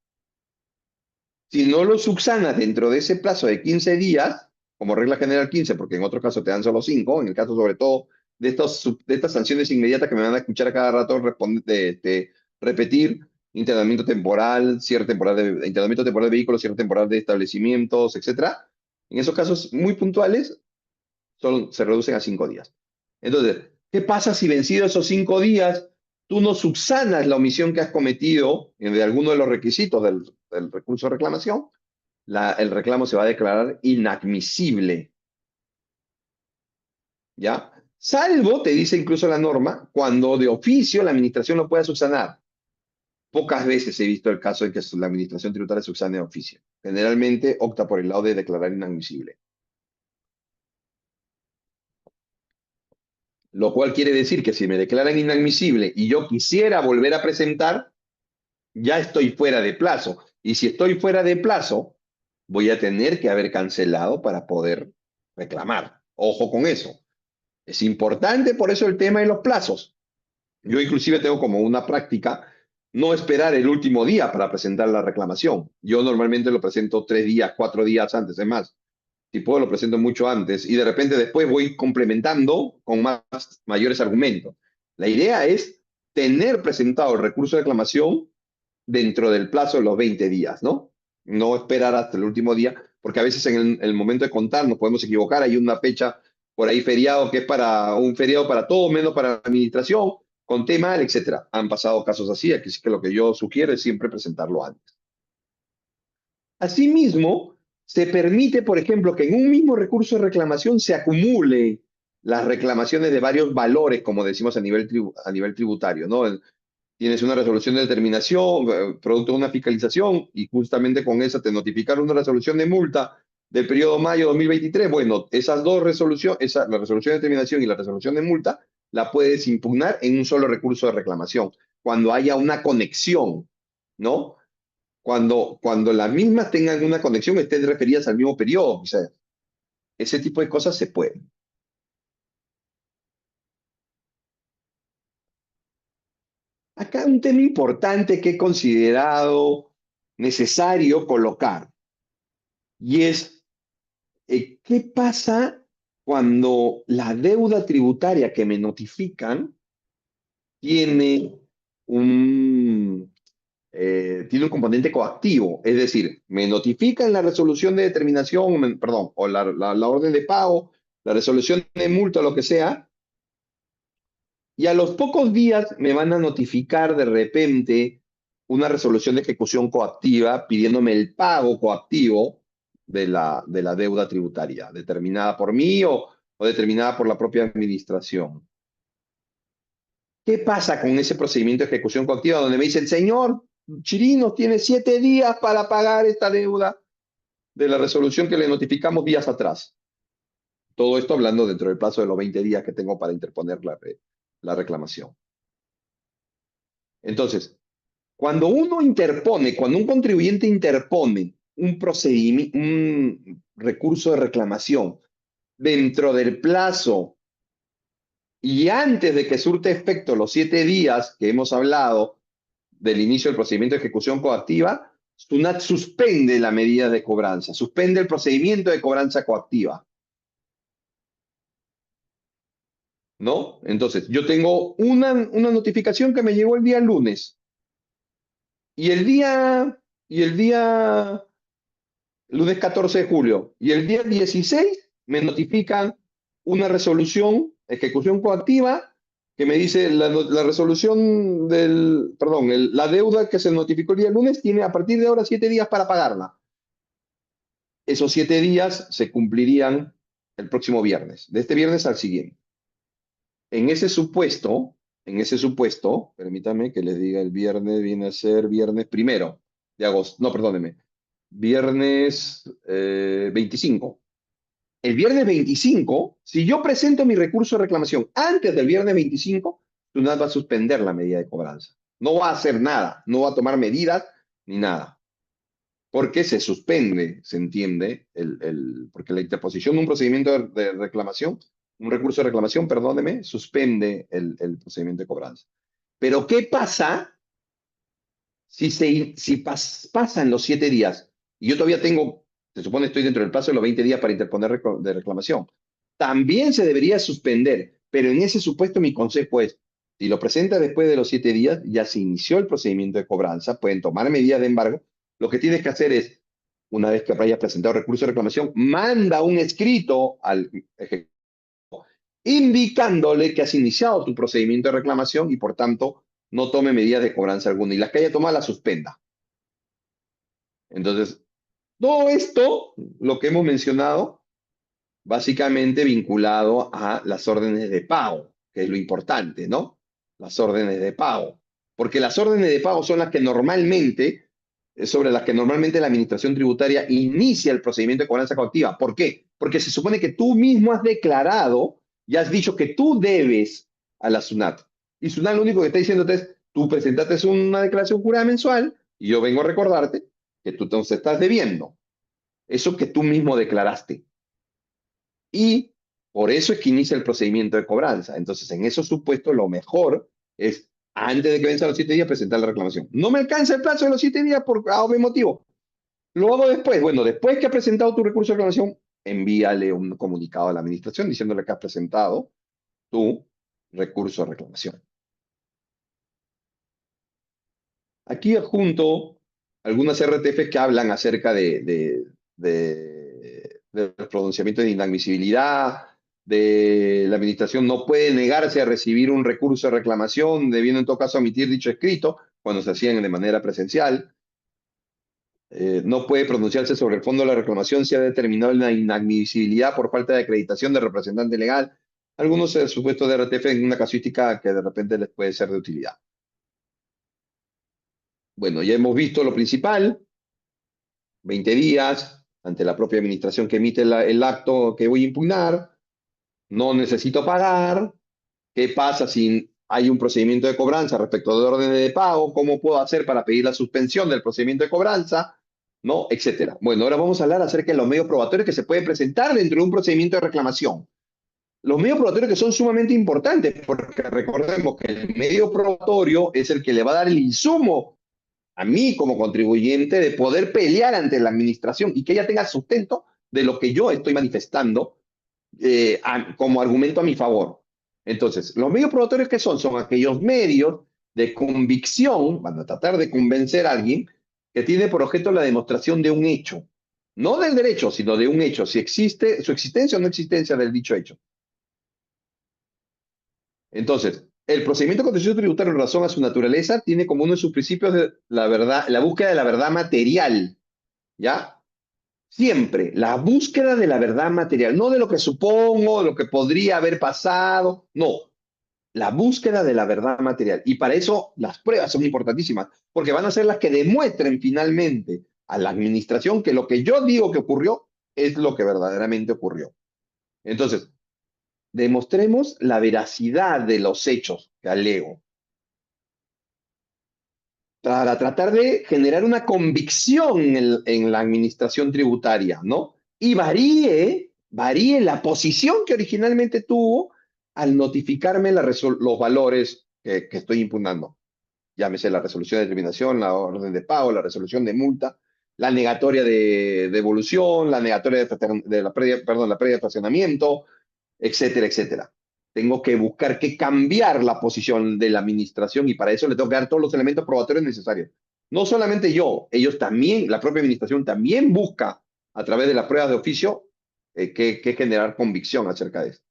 Si no lo subsanas dentro de ese plazo de 15 días, como regla general 15, porque en otro caso te dan solo 5, en el caso sobre todo de estas sanciones inmediatas que me van a escuchar a cada rato repetir, internamiento temporal, cierre temporal internamiento temporal de vehículos, cierre temporal de establecimientos, etcétera. En esos casos muy puntuales, solo se reducen a 5 días. Entonces, ¿qué pasa si vencido esos 5 días, tú no subsanas la omisión que has cometido de alguno de los requisitos del recurso de reclamación? El reclamo se va a declarar inadmisible, ¿ya? Salvo, te dice incluso la norma, cuando de oficio la administración lo pueda subsanar. Pocas veces he visto el caso de que la administración tributaria subsane de oficio. Generalmente opta por el lado de declarar inadmisible. Lo cual quiere decir que si me declaran inadmisible y yo quisiera volver a presentar, ya estoy fuera de plazo. Y si estoy fuera de plazo, voy a tener que haber cancelado para poder reclamar. Ojo con eso. Es importante por eso el tema de los plazos. Yo inclusive tengo como una práctica no esperar el último día para presentar la reclamación. Yo normalmente lo presento 3 días, 4 días antes, es más. Si puedo, lo presento mucho antes y de repente después voy complementando con mayores argumentos. La idea es tener presentado el recurso de reclamación dentro del plazo de los 20 días, ¿no? No esperar hasta el último día, porque a veces en el momento de contar nos podemos equivocar, hay una fecha por ahí feriado que es para un feriado para todos, menos para la administración, conté mal, etcétera. Han pasado casos así, así que lo que yo sugiero es siempre presentarlo antes. Asimismo, se permite, por ejemplo, que en un mismo recurso de reclamación se acumule las reclamaciones de varios valores, como decimos a nivel tributario, ¿no? Tienes una resolución de determinación, producto de una fiscalización, y justamente con esa te notificaron una resolución de multa del periodo mayo 2023. Bueno, esas dos resoluciones, la resolución de determinación y la resolución de multa, la puedes impugnar en un solo recurso de reclamación, cuando haya una conexión, ¿no? Cuando las mismas tengan una conexión, estén referidas al mismo periodo. O sea, ese tipo de cosas se pueden. Acá un tema importante que he considerado necesario colocar, y es, ¿qué pasa cuando la deuda tributaria que me notifican tiene un, tiene un componente coactivo? Es decir, me notifican la resolución de determinación, perdón, o la orden de pago, la resolución de multa, lo que sea, y a los pocos días me van a notificar de repente una resolución de ejecución coactiva pidiéndome el pago coactivo de la deuda tributaria, determinada por mí o determinada por la propia administración. ¿Qué pasa con ese procedimiento de ejecución coactiva donde me dicen, señor Chirinos, tiene 7 días para pagar esta deuda de la resolución que le notificamos días atrás? Todo esto hablando dentro del plazo de los 20 días que tengo para interponer la reclamación. Entonces, cuando un contribuyente interpone un procedimiento, un recurso de reclamación dentro del plazo y antes de que surte efecto los 7 días que hemos hablado del inicio del procedimiento de ejecución coactiva, SUNAT suspende la medida de cobranza, suspende el procedimiento de cobranza coactiva, ¿no? Entonces, yo tengo una notificación que me llegó el día lunes y el día lunes 14 de julio, y el día 16 me notifican una resolución, ejecución coactiva, que me dice la resolución perdón, la deuda que se notificó el día lunes tiene a partir de ahora 7 días para pagarla. Esos 7 días se cumplirían el próximo viernes, de este viernes al siguiente. En ese supuesto, permítame que les diga, el viernes viene a ser viernes 1 de agosto, no, perdónenme, viernes 25. el viernes 25, si yo presento mi recurso de reclamación antes del viernes 25, SUNAT va a suspender la medida de cobranza. No va a hacer nada, no va a tomar medidas ni nada. Porque se suspende, se entiende, porque la interposición de un procedimiento de reclamación, un recurso de reclamación, perdóneme, suspende el procedimiento de cobranza. Pero ¿qué pasa si pasan los 7 días y yo todavía tengo, se supone estoy dentro del plazo de los 20 días para interponer de reclamación? También se debería suspender, pero en ese supuesto mi consejo es, si lo presenta después de los 7 días, ya se inició el procedimiento de cobranza, pueden tomar medidas de embargo. Lo que tienes que hacer es, una vez que hayas presentado recurso de reclamación, manda un escrito al ejecutivo indicándole que has iniciado tu procedimiento de reclamación y por tanto no tome medidas de cobranza alguna y las que haya tomado las suspenda. Entonces, todo esto, lo que hemos mencionado, básicamente vinculado a las órdenes de pago, que es lo importante, ¿no? Las órdenes de pago. Porque las órdenes de pago son las que normalmente, sobre las que normalmente la administración tributaria inicia el procedimiento de cobranza coactiva. ¿Por qué? Porque se supone que tú mismo has declarado y has dicho que tú debes a la SUNAT. Y SUNAT lo único que está diciendo es, tú presentaste una declaración jurada mensual y yo vengo a recordarte que tú entonces estás debiendo. Eso que tú mismo declaraste. Y por eso es que inicia el procedimiento de cobranza. Entonces, en esos supuestos, lo mejor es, antes de que venzan los 7 días, presentar la reclamación. No me alcanza el plazo de los 7 días por algún motivo. Lo hago después. Bueno, después que has presentado tu recurso de reclamación, envíale un comunicado a la administración diciéndole que has presentado tu recurso de reclamación. Aquí adjunto algunas RTF que hablan acerca del pronunciamiento de inadmisibilidad, de la administración no puede negarse a recibir un recurso de reclamación, debiendo en todo caso omitir dicho escrito cuando se hacían de manera presencial. No puede pronunciarse sobre el fondo de la reclamación si ha determinado la inadmisibilidad por falta de acreditación de representante legal. Algunos supuestos de RTF en una casuística que de repente les puede ser de utilidad. Bueno, ya hemos visto lo principal, 20 días ante la propia administración que emite el acto que voy a impugnar, no necesito pagar, ¿qué pasa si hay un procedimiento de cobranza respecto de órdenes de pago? ¿Cómo puedo hacer para pedir la suspensión del procedimiento de cobranza? ¿No? Etcétera. Bueno, ahora vamos a hablar acerca de los medios probatorios que se pueden presentar dentro de un procedimiento de reclamación. Los medios probatorios que son sumamente importantes, porque recordemos que el medio probatorio es el que le va a dar el insumo a mí como contribuyente de poder pelear ante la administración y que ella tenga sustento de lo que yo estoy manifestando como argumento a mi favor. Entonces, los medios probatorios que son aquellos medios de convicción, van a tratar de convencer a alguien que tiene por objeto la demostración de un hecho, no del derecho, sino de un hecho, si existe su existencia o no existencia del dicho hecho. Entonces, el procedimiento contencioso tributario en razón a su naturaleza tiene como uno de sus principios de la verdad, la búsqueda de la verdad material, ¿ya? Siempre la búsqueda de la verdad material, no de lo que supongo, de lo que podría haber pasado, no, la búsqueda de la verdad material. Y para eso las pruebas son importantísimas, porque van a ser las que demuestren finalmente a la administración que lo que yo digo que ocurrió es lo que verdaderamente ocurrió. Entonces, demostremos la veracidad de los hechos que alego para tratar de generar una convicción en la administración tributaria, ¿no? Y varíe la posición que originalmente tuvo al notificarme los valores que estoy impugnando. Llámese la resolución de determinación, la orden de pago, la resolución de multa, la negatoria de devolución, la negatoria de la pérdida, perdón, la pérdida de estacionamiento, etcétera, etcétera. Tengo que buscar que cambiar la posición de la administración y para eso le tengo que dar todos los elementos probatorios necesarios. No solamente yo, ellos también, la propia administración también busca a través de las pruebas de oficio que generar convicción acerca de esto.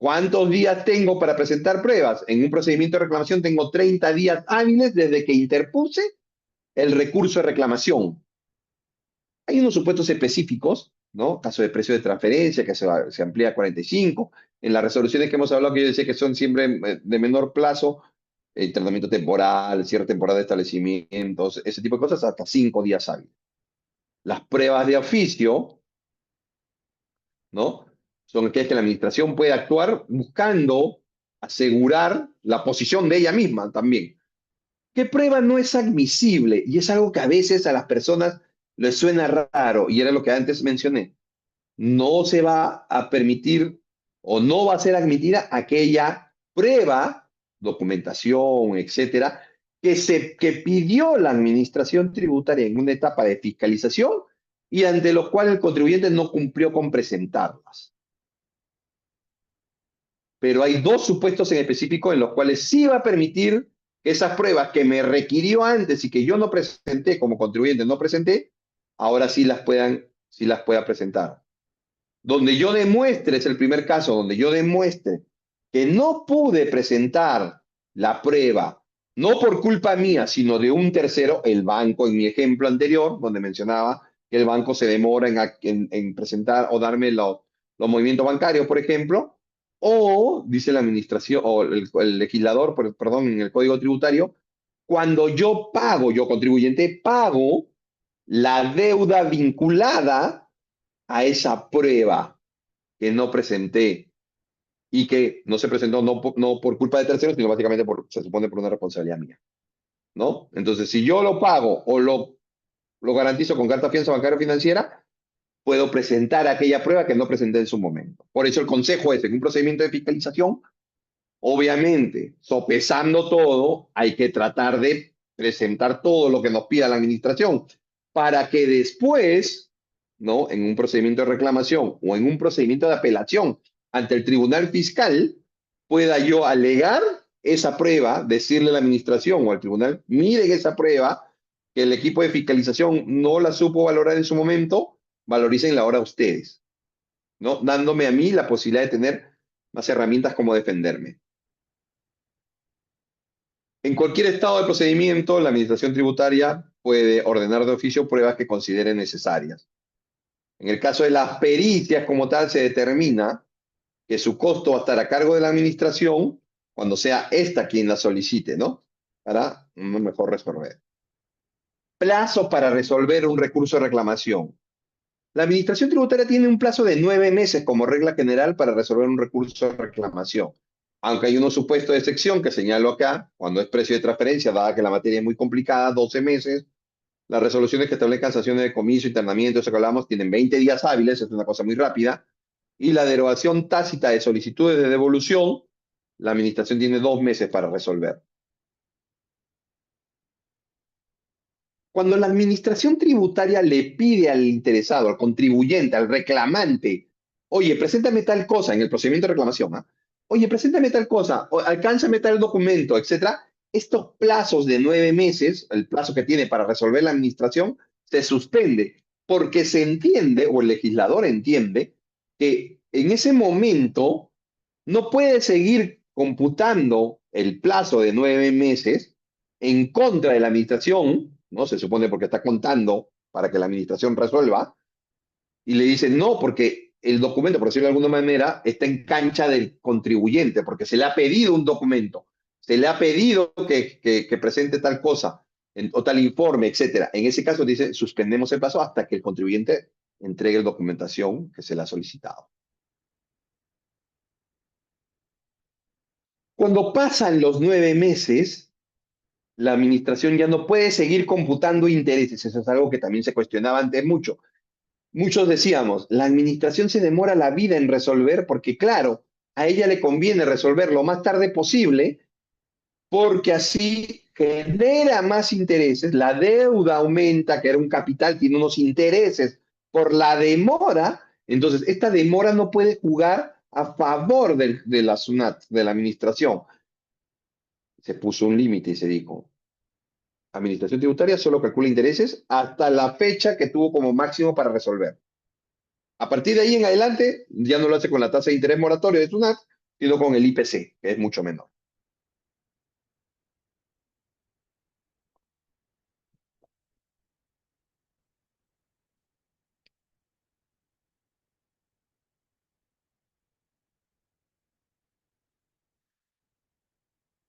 ¿Cuántos días tengo para presentar pruebas? En un procedimiento de reclamación tengo 30 días hábiles desde que interpuse el recurso de reclamación. Hay unos supuestos específicos, ¿no? Caso de precio de transferencia, que se amplía a 45. En las resoluciones que hemos hablado, que yo decía que son siempre de menor plazo, internamiento temporal, cierre temporal de establecimientos, ese tipo de cosas, hasta 5 días hábiles. Las pruebas de oficio ¿no? Son aquellas que la administración puede actuar buscando asegurar la posición de ella misma también. ¿Qué prueba no es admisible? Y es algo que a veces a las personas les suena raro, y era lo que antes mencioné. No se va a permitir o no va a ser admitida aquella prueba, documentación, etcétera, que pidió la administración tributaria en una etapa de fiscalización y ante los cuales el contribuyente no cumplió con presentarlas. Pero hay dos supuestos en específico en los cuales sí va a permitir que esas pruebas que me requirió antes y que yo no presenté como contribuyente, no presenté, ahora sí las pueda presentar. Donde yo demuestre, es el primer caso, donde yo demuestre que no pude presentar la prueba, no por culpa mía, sino de un tercero, el banco, en mi ejemplo anterior, donde mencionaba que el banco se demora en presentar o darme los movimientos bancarios, por ejemplo, o dice la administración, o el legislador, perdón, en el Código Tributario, cuando yo pago, yo contribuyente, pago la deuda vinculada a esa prueba que no presenté y que no se presentó no por culpa de terceros, sino básicamente se supone por una responsabilidad mía, ¿no? Entonces, si yo lo pago o lo garantizo con carta fianza bancaria o financiera, puedo presentar aquella prueba que no presenté en su momento. Por eso el consejo es, en un procedimiento de fiscalización, obviamente, sopesando todo, hay que tratar de presentar todo lo que nos pida la administración para que después, ¿no? En un procedimiento de reclamación o en un procedimiento de apelación ante el tribunal fiscal, pueda yo alegar esa prueba, decirle a la administración o al tribunal, miren esa prueba, que el equipo de fiscalización no la supo valorar en su momento, valoricen la hora ustedes, ¿no? Dándome a mí la posibilidad de tener más herramientas como defenderme. En cualquier estado de procedimiento, la administración tributaria puede ordenar de oficio pruebas que considere necesarias. En el caso de las pericias como tal, se determina que su costo va a estar a cargo de la administración cuando sea esta quien la solicite, ¿no? Para un mejor resolver. Plazo para resolver un recurso de reclamación. La administración tributaria tiene un plazo de 9 meses como regla general para resolver un recurso de reclamación. Aunque hay unos supuestos de excepción que señalo acá, cuando es precio de transferencia, dada que la materia es muy complicada, 12 meses. Las resoluciones que establezcan sanciones de comiso, internamiento, eso que hablamos, tienen 20 días hábiles, es una cosa muy rápida. Y la derogación tácita de solicitudes de devolución, la administración tiene 2 meses para resolver. Cuando la administración tributaria le pide al interesado, al contribuyente, al reclamante, oye, preséntame tal cosa en el procedimiento de reclamación, ¿ah? Oye, preséntame tal cosa, o alcánzame tal documento, etcétera, estos plazos de 9 meses, el plazo que tiene para resolver la administración, se suspende porque se entiende, o el legislador entiende, que en ese momento no puede seguir computando el plazo de 9 meses en contra de la administración, ¿no? Se supone porque está contando para que la administración resuelva, y le dicen no, porque el documento, por decirlo de alguna manera, está en cancha del contribuyente, porque se le ha pedido un documento, se le ha pedido que presente tal cosa, o tal informe, etcétera. En ese caso dice, suspendemos el plazo hasta que el contribuyente entregue la documentación que se le ha solicitado. Cuando pasan los 9 meses, la administración ya no puede seguir computando intereses. Eso es algo que también se cuestionaba antes mucho. Muchos decíamos, la administración se demora la vida en resolver porque, claro, a ella le conviene resolver lo más tarde posible porque así genera más intereses, la deuda aumenta, que era un capital, tiene unos intereses por la demora, entonces esta demora no puede jugar a favor de la SUNAT, de la administración. Se puso un límite y se dijo, Administración tributaria solo calcula intereses hasta la fecha que tuvo como máximo para resolver. A partir de ahí en adelante, ya no lo hace con la tasa de interés moratorio de SUNAT, sino con el IPC, que es mucho menor.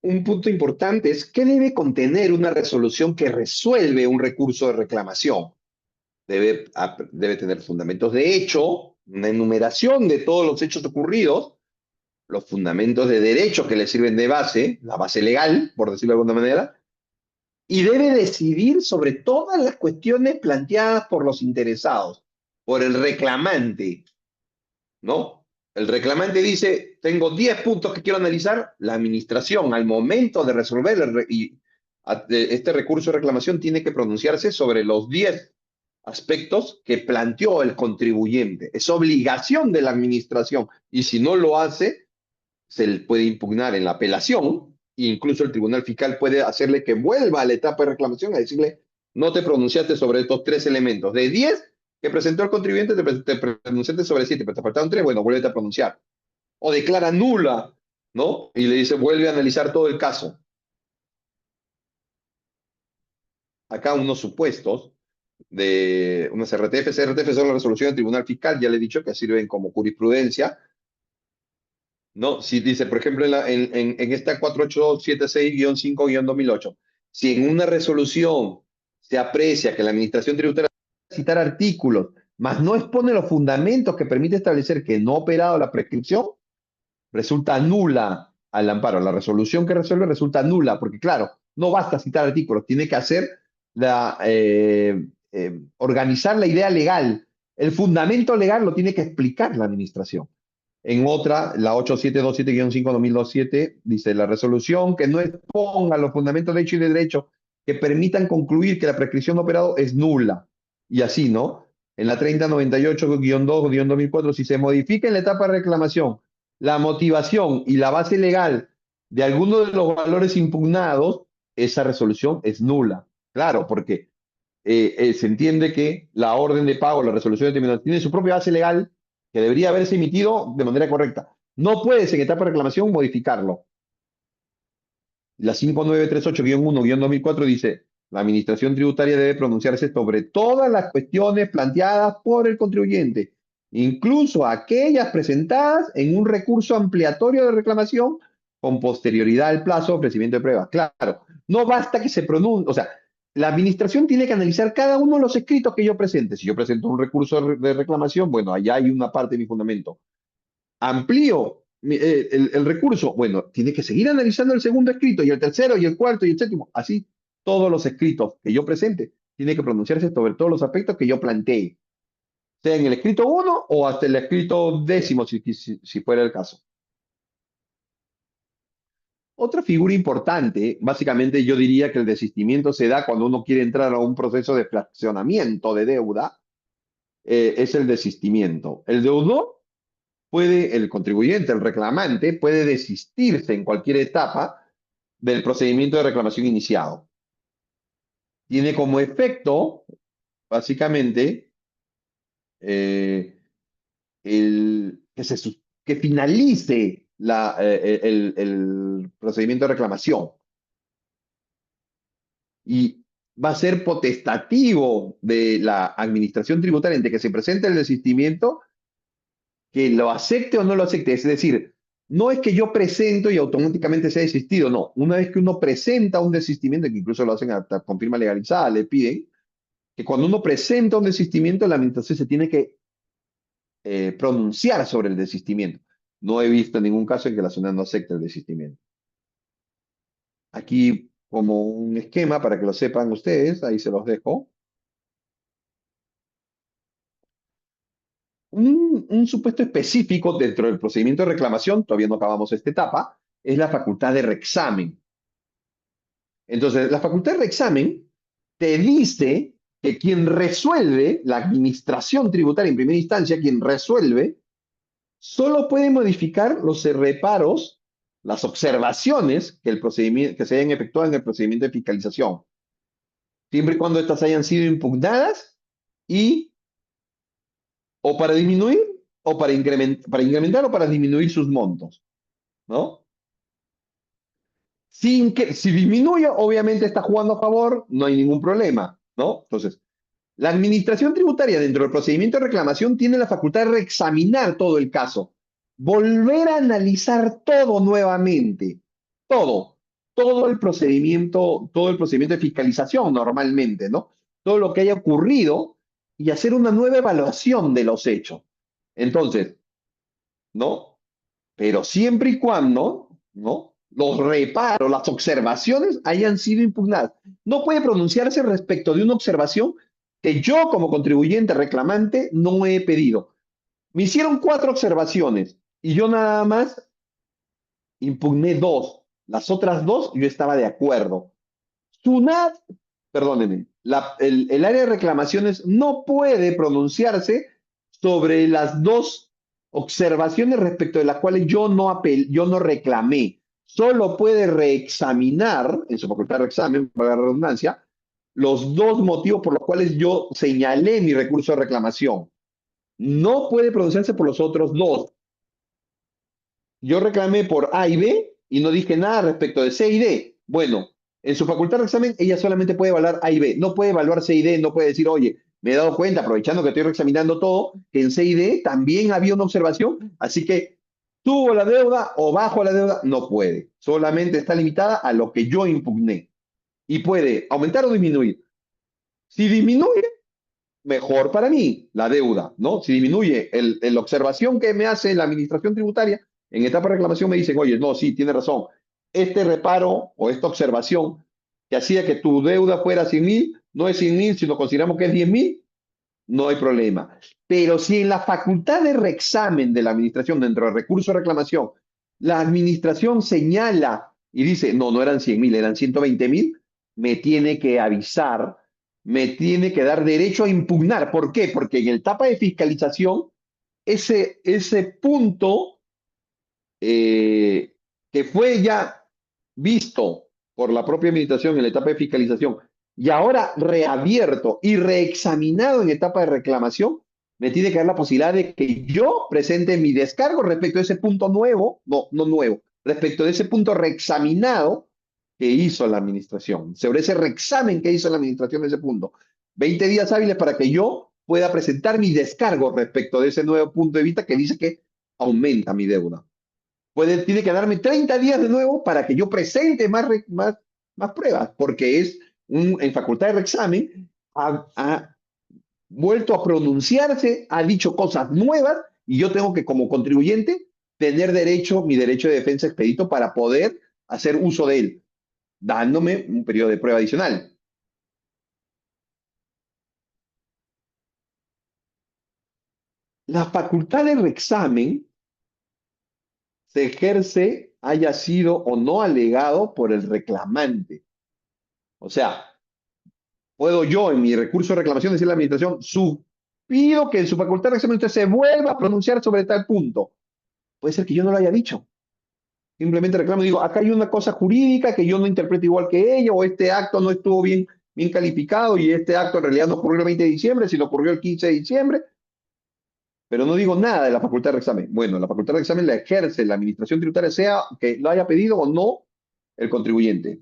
Un punto importante es qué debe contener una resolución que resuelve un recurso de reclamación. Debe tener fundamentos de hecho, una enumeración de todos los hechos ocurridos, los fundamentos de derecho que le sirven de base, la base legal, por decirlo de alguna manera, y debe decidir sobre todas las cuestiones planteadas por los interesados, por el reclamante, ¿no? El reclamante dice, tengo 10 puntos que quiero analizar, la administración al momento de resolver este recurso de reclamación tiene que pronunciarse sobre los 10 aspectos que planteó el contribuyente. Es obligación de la administración y si no lo hace, se le puede impugnar en la apelación e incluso el tribunal fiscal puede hacerle que vuelva a la etapa de reclamación a decirle, no te pronunciaste sobre estos 3 elementos. De 10 que presentó el contribuyente, te pronunciaste sobre 7, pero te faltaron 3, bueno, vuelve a pronunciar. O declara nula, ¿no? Y le dice, vuelve a analizar todo el caso. Acá unos supuestos de unas RTF. RTF son la resolución del tribunal fiscal, ya le he dicho que sirven como jurisprudencia, ¿no? Si dice, por ejemplo, en esta 4876-5-2008, si en una resolución se aprecia que la administración tributaria citar artículos, mas no expone los fundamentos que permite establecer que no ha operado la prescripción, resulta nula al amparo. La resolución que resuelve resulta nula, porque claro, no basta citar artículos, tiene que hacer organizar la idea legal. El fundamento legal lo tiene que explicar la administración. En otra, la 8727-5-2027, dice la resolución que no exponga los fundamentos de hecho y de derecho que permitan concluir que la prescripción de operado es nula. Y así, ¿no? En la 3098-2-2004, si se modifica en la etapa de reclamación la motivación y la base legal de alguno de los valores impugnados, esa resolución es nula. Claro, porque se entiende que la orden de pago, la resolución de determinación, tiene su propia base legal que debería haberse emitido de manera correcta. No puedes en etapa de reclamación modificarlo. La 5938-1-2004 dice, la administración tributaria debe pronunciarse sobre todas las cuestiones planteadas por el contribuyente, incluso aquellas presentadas en un recurso ampliatorio de reclamación con posterioridad al plazo de ofrecimiento de pruebas. Claro, no basta que se pronuncie, o sea, la administración tiene que analizar cada uno de los escritos que yo presente. Si yo presento un recurso de reclamación, bueno, allá hay una parte de mi fundamento. Amplío el recurso, bueno, tiene que seguir analizando el segundo escrito y el tercero y el cuarto y el séptimo. Así, todos los escritos que yo presente tiene que pronunciarse sobre todos los aspectos que yo plantee, sea en el escrito 1 o hasta el escrito 10, si fuera el caso. Otra figura importante, básicamente yo diría que el desistimiento se da cuando uno quiere entrar a un proceso de fraccionamiento de deuda, es el desistimiento. El deudor puede, el contribuyente, el reclamante, puede desistirse en cualquier etapa del procedimiento de reclamación iniciado. Tiene como efecto, básicamente, que finalice el procedimiento de reclamación. Y va a ser potestativo de la administración tributaria entre que se presente el desistimiento, que lo acepte o no lo acepte. Es decir, no es que yo presento y automáticamente sea desistido, no. Una vez que uno presenta un desistimiento, que incluso lo hacen hasta con firma legalizada, le piden que cuando uno presenta un desistimiento, la administración se tiene que pronunciar sobre el desistimiento. No he visto ningún caso en que la zona no acepte el desistimiento. Aquí, como un esquema para que lo sepan ustedes, ahí se los dejo. Un supuesto específico dentro del procedimiento de reclamación, todavía no acabamos esta etapa, es la facultad de reexamen. Entonces, la facultad de reexamen te dice que quien resuelve, la administración tributaria en primera instancia, quien resuelve, solo puede modificar los reparos, las observaciones que se hayan efectuado en el procedimiento de fiscalización, siempre y cuando estas hayan sido impugnadas y o para disminuir o para incrementar o para disminuir sus montos, ¿no? Si disminuye, obviamente está jugando a favor, no hay ningún problema, ¿no? Entonces, la administración tributaria dentro del procedimiento de reclamación tiene la facultad de reexaminar todo el caso, volver a analizar todo nuevamente, todo, todo el procedimiento de fiscalización normalmente, ¿no? Todo lo que haya ocurrido y hacer una nueva evaluación de los hechos. Entonces, ¿no? Pero siempre y cuando, ¿no? Los reparos, las observaciones hayan sido impugnadas. No puede pronunciarse respecto de una observación que yo como contribuyente reclamante no he pedido. Me hicieron 4 observaciones y yo nada más impugné 2. Las otras 2 yo estaba de acuerdo. SUNAT, perdónenme, el área de reclamaciones no puede pronunciarse sobre las 2 observaciones respecto de las cuales yo no reclamé. Solo puede reexaminar, en su facultad de reexamen, para la redundancia, los 2 motivos por los cuales yo señalé mi recurso de reclamación. No puede pronunciarse por los otros 2. Yo reclamé por A y B y no dije nada respecto de C y D. Bueno, en su facultad de examen, ella solamente puede evaluar A y B. No puede evaluar C y D, no puede decir, oye, me he dado cuenta, aprovechando que estoy reexaminando todo, que en C y D también había una observación, así que subo la deuda o bajo la deuda, no puede. Solamente está limitada a lo que yo impugné. Y puede aumentar o disminuir. Si disminuye, mejor para mí la deuda, ¿no? Si disminuye la observación que me hace la administración tributaria, en etapa de reclamación me dicen, oye, no, sí, tiene razón, este reparo o esta observación que hacía que tu deuda fuera 100.000, no es 100.000, sino consideramos que es 10.000, no hay problema. Pero si en la facultad de reexamen de la administración, dentro del recurso de reclamación, la administración señala y dice, no, no eran 100.000, eran 120.000, me tiene que avisar, me tiene que dar derecho a impugnar. ¿Por qué? Porque en el etapa de fiscalización, ese punto eh, que fue ya visto por la propia administración en la etapa de fiscalización y ahora reabierto y reexaminado en etapa de reclamación, me tiene que dar la posibilidad de que yo presente mi descargo respecto a ese punto nuevo, no nuevo, respecto de ese punto reexaminado que hizo la administración, sobre ese reexamen que hizo la administración de ese punto. 20 días hábiles para que yo pueda presentar mi descargo respecto de ese nuevo punto de vista que dice que aumenta mi deuda. Tiene que darme 30 días de nuevo para que yo presente más pruebas, porque en facultad de reexamen ha vuelto a pronunciarse, ha dicho cosas nuevas y yo tengo que, como contribuyente, tener mi derecho de defensa expedito para poder hacer uso de él, dándome un periodo de prueba adicional. La facultad de reexamen se ejerce, haya sido o no alegado por el reclamante. O sea, puedo yo en mi recurso de reclamación decirle a la administración, pido que en su facultad de examen usted se vuelva a pronunciar sobre tal punto. Puede ser que yo no lo haya dicho. Simplemente reclamo y digo, acá hay una cosa jurídica que yo no interpreto igual que ella, o este acto no estuvo bien calificado y este acto en realidad no ocurrió el 20 de diciembre, sino ocurrió el 15 de diciembre, pero no digo nada de la facultad de examen. Bueno, la facultad de examen la ejerce la administración tributaria, sea que lo haya pedido o no el contribuyente.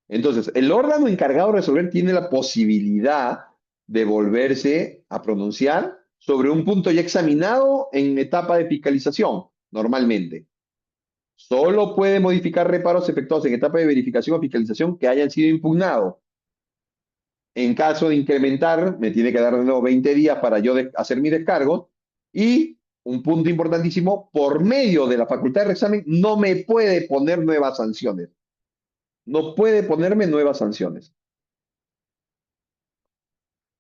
Entonces, el órgano encargado de resolver tiene la posibilidad de volverse a pronunciar sobre un punto ya examinado en etapa de fiscalización, normalmente. Solo puede modificar reparos efectuados en etapa de verificación o fiscalización que hayan sido impugnados. En caso de incrementar, me tiene que dar de nuevo 20 días para yo hacer mi descargo. Y un punto importantísimo, por medio de la facultad de reexamen, no me puede poner nuevas sanciones. No puede ponerme nuevas sanciones.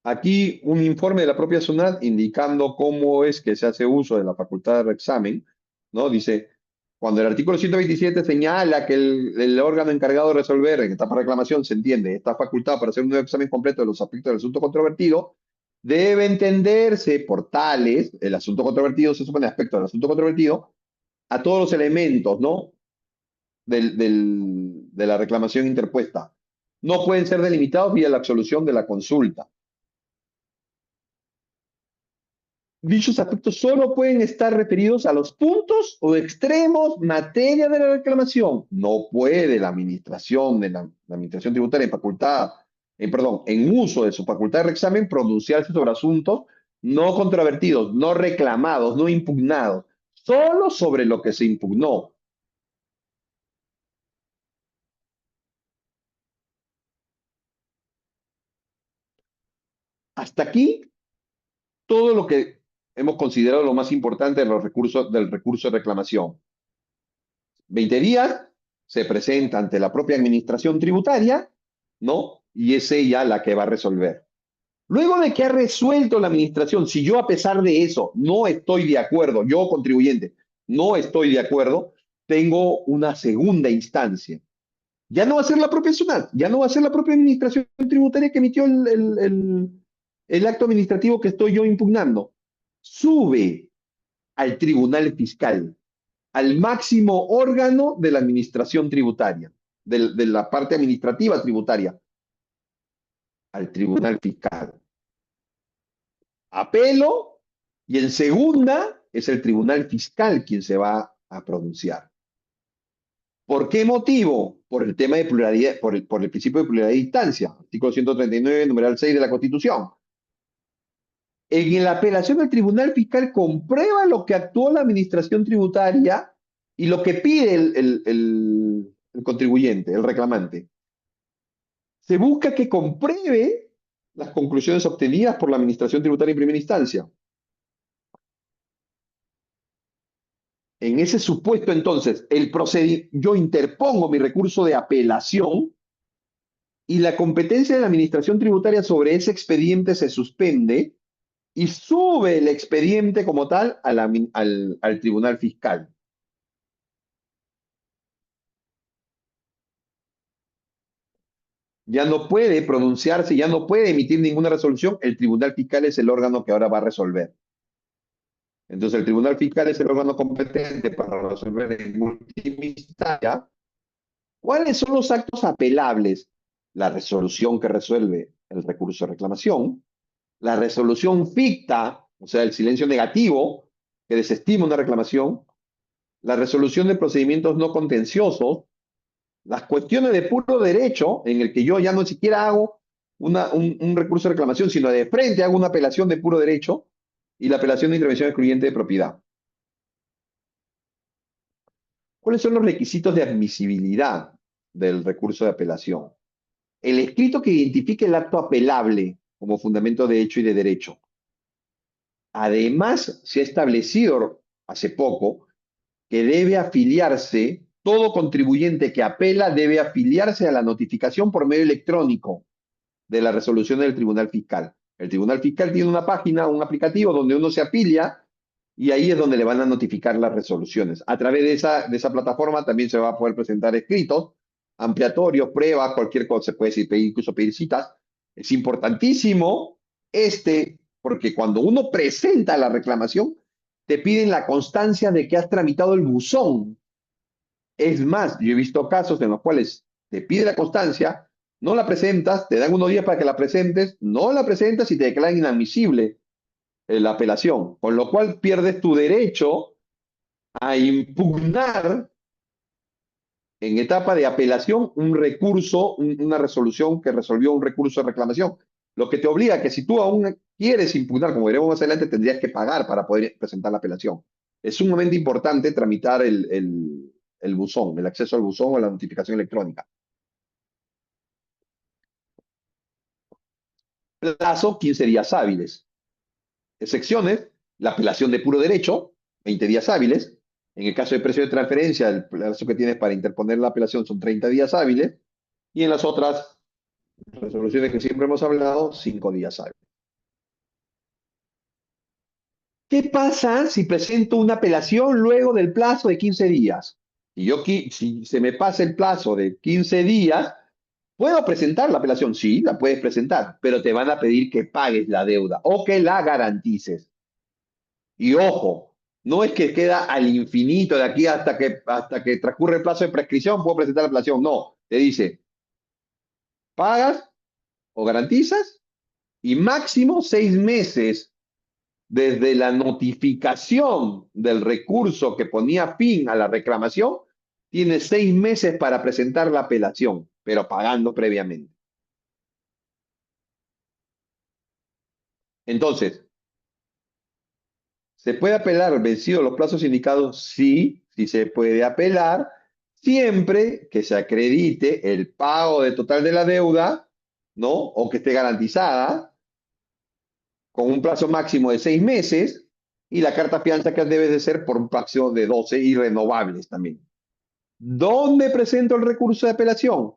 Aquí un informe de la propia SUNAT indicando cómo es que se hace uso de la facultad de reexamen, ¿no? Dice, cuando el artículo 127 señala que el órgano encargado de resolver en etapa de reclamación, se entiende, está facultado para hacer un nuevo examen completo de los aspectos del asunto controvertido, debe entenderse por tales, el asunto controvertido se supone aspecto del asunto controvertido, a todos los elementos, ¿no? De la reclamación interpuesta. No pueden ser delimitados vía la absolución de la consulta. Dichos aspectos solo pueden estar referidos a los puntos o extremos materia de la reclamación. No puede la administración la administración tributaria en uso de su facultad de reexamen pronunciarse sobre asuntos no controvertidos, no reclamados, no impugnados, solo sobre lo que se impugnó. Hasta aquí todo lo que hemos considerado lo más importante de los recursos, del recurso de reclamación. 20 días, se presenta ante la propia administración tributaria, ¿no? Y es ella la que va a resolver. Luego de que ha resuelto la administración, si yo a pesar de eso no estoy de acuerdo, yo contribuyente, no estoy de acuerdo, tengo una segunda instancia. Ya no va a ser la propia SUNAT, ya no va a ser la propia administración tributaria que emitió el acto administrativo que estoy yo impugnando. Sube al tribunal fiscal, al máximo órgano de la administración tributaria, de la parte administrativa tributaria, al tribunal fiscal. Apelo y en segunda es el tribunal fiscal quien se va a pronunciar. ¿Por qué motivo? Por el tema de pluralidad, por el principio de pluralidad de instancia, artículo 139, numeral 6 de la Constitución. En la apelación del tribunal fiscal comprueba lo que actuó la administración tributaria y lo que pide el contribuyente, el reclamante. Se busca que compruebe las conclusiones obtenidas por la administración tributaria en primera instancia. En ese supuesto, entonces, yo interpongo mi recurso de apelación y la competencia de la administración tributaria sobre ese expediente se suspende y sube el expediente como tal al tribunal fiscal. Ya no puede pronunciarse, ya no puede emitir ninguna resolución. El tribunal fiscal es el órgano que ahora va a resolver. Entonces, el tribunal fiscal es el órgano competente para resolver en última instancia. ¿Cuáles son los actos apelables? La resolución que resuelve el recurso de reclamación, la resolución ficta, o sea, el silencio negativo que desestima una reclamación, la resolución de procedimientos no contenciosos, las cuestiones de puro derecho, en el que yo ya no siquiera hago un recurso de reclamación, sino de frente hago una apelación de puro derecho, y la apelación de intervención excluyente de propiedad. ¿Cuáles son los requisitos de admisibilidad del recurso de apelación? El escrito que identifique el acto apelable como fundamento de hecho y de derecho. Además, se ha establecido hace poco que debe afiliarse, todo contribuyente que apela debe afiliarse a la notificación por medio electrónico de la resolución del Tribunal Fiscal. El Tribunal Fiscal tiene una página, un aplicativo donde uno se afilia y ahí es donde le van a notificar las resoluciones. A través de esa plataforma también se va a poder presentar escritos, ampliatorios, pruebas, cualquier cosa, se puede pedir, incluso pedir citas. Es importantísimo porque cuando uno presenta la reclamación, te piden la constancia de que has tramitado el buzón. Es más, yo he visto casos en los cuales te pide la constancia, no la presentas, te dan unos días para que la presentes, no la presentas y te declaran inadmisible la apelación, con lo cual pierdes tu derecho a impugnar en etapa de apelación un recurso, una resolución que resolvió un recurso de reclamación. Lo que te obliga a que si tú aún quieres impugnar, como veremos más adelante, tendrías que pagar para poder presentar la apelación. Es sumamente importante tramitar el buzón, el acceso al buzón o la notificación electrónica. Plazo, 15 días hábiles. Excepciones, la apelación de puro derecho, 20 días hábiles. En el caso de precio de transferencia, el plazo que tienes para interponer la apelación son 30 días hábiles. Y en las otras resoluciones que siempre hemos hablado, 5 días hábiles. ¿Qué pasa si presento una apelación luego del plazo de 15 días? Si se me pasa el plazo de 15 días, ¿puedo presentar la apelación? Sí, la puedes presentar, pero te van a pedir que pagues la deuda o que la garantices. Y ojo, no es que queda al infinito de aquí hasta que transcurre el plazo de prescripción, puedo presentar la apelación. No, te dice, pagas o garantizas y máximo 6 meses desde la notificación del recurso que ponía fin a la reclamación, tienes 6 meses para presentar la apelación, pero pagando previamente. Entonces, ¿se puede apelar vencidos los plazos indicados? Sí, sí se puede apelar, siempre que se acredite el pago de total de la deuda, ¿no? O que esté garantizada con un plazo máximo de 6 meses y la carta fianza que debe de ser por un plazo de 12 y renovables también. ¿Dónde presento el recurso de apelación?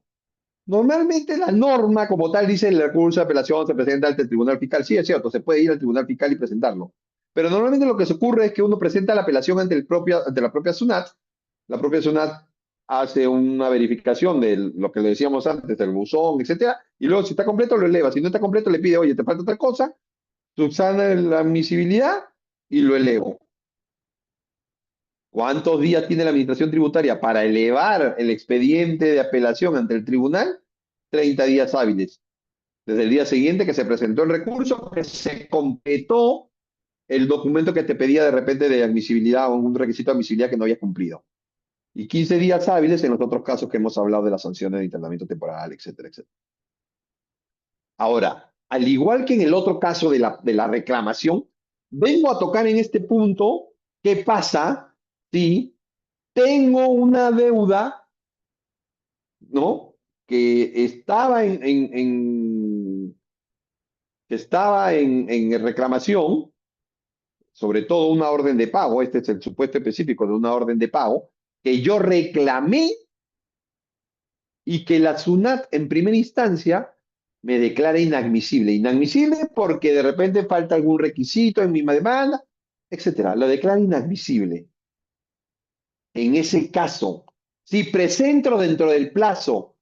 Normalmente la norma como tal dice el recurso de apelación se presenta ante el tribunal fiscal. Sí, es cierto, se puede ir al tribunal fiscal y presentarlo. Pero normalmente lo que se ocurre es que uno presenta la apelación ante la propia SUNAT. La propia SUNAT hace una verificación de lo que le decíamos antes, del buzón, etcétera, y luego si está completo lo eleva. Si no está completo le pide, oye, te falta otra cosa, subsana la admisibilidad y lo elevo. ¿Cuántos días tiene la Administración Tributaria para elevar el expediente de apelación ante el tribunal? 30 días hábiles. Desde el día siguiente que se presentó el recurso, que se completó el documento que te pedía de repente de admisibilidad o un requisito de admisibilidad que no habías cumplido. Y 15 días hábiles en los otros casos que hemos hablado de las sanciones de internamiento temporal, etcétera, etcétera. Ahora, al igual que en el otro caso de la reclamación, vengo a tocar en este punto qué pasa si tengo una deuda, ¿no? Que estaba en reclamación, sobre todo una orden de pago, este es el supuesto específico de una orden de pago, que yo reclamé y que la SUNAT en primera instancia me declara inadmisible. Inadmisible porque de repente falta algún requisito en mi demanda, etcétera. Lo declara inadmisible. En ese caso, si presento dentro del plazo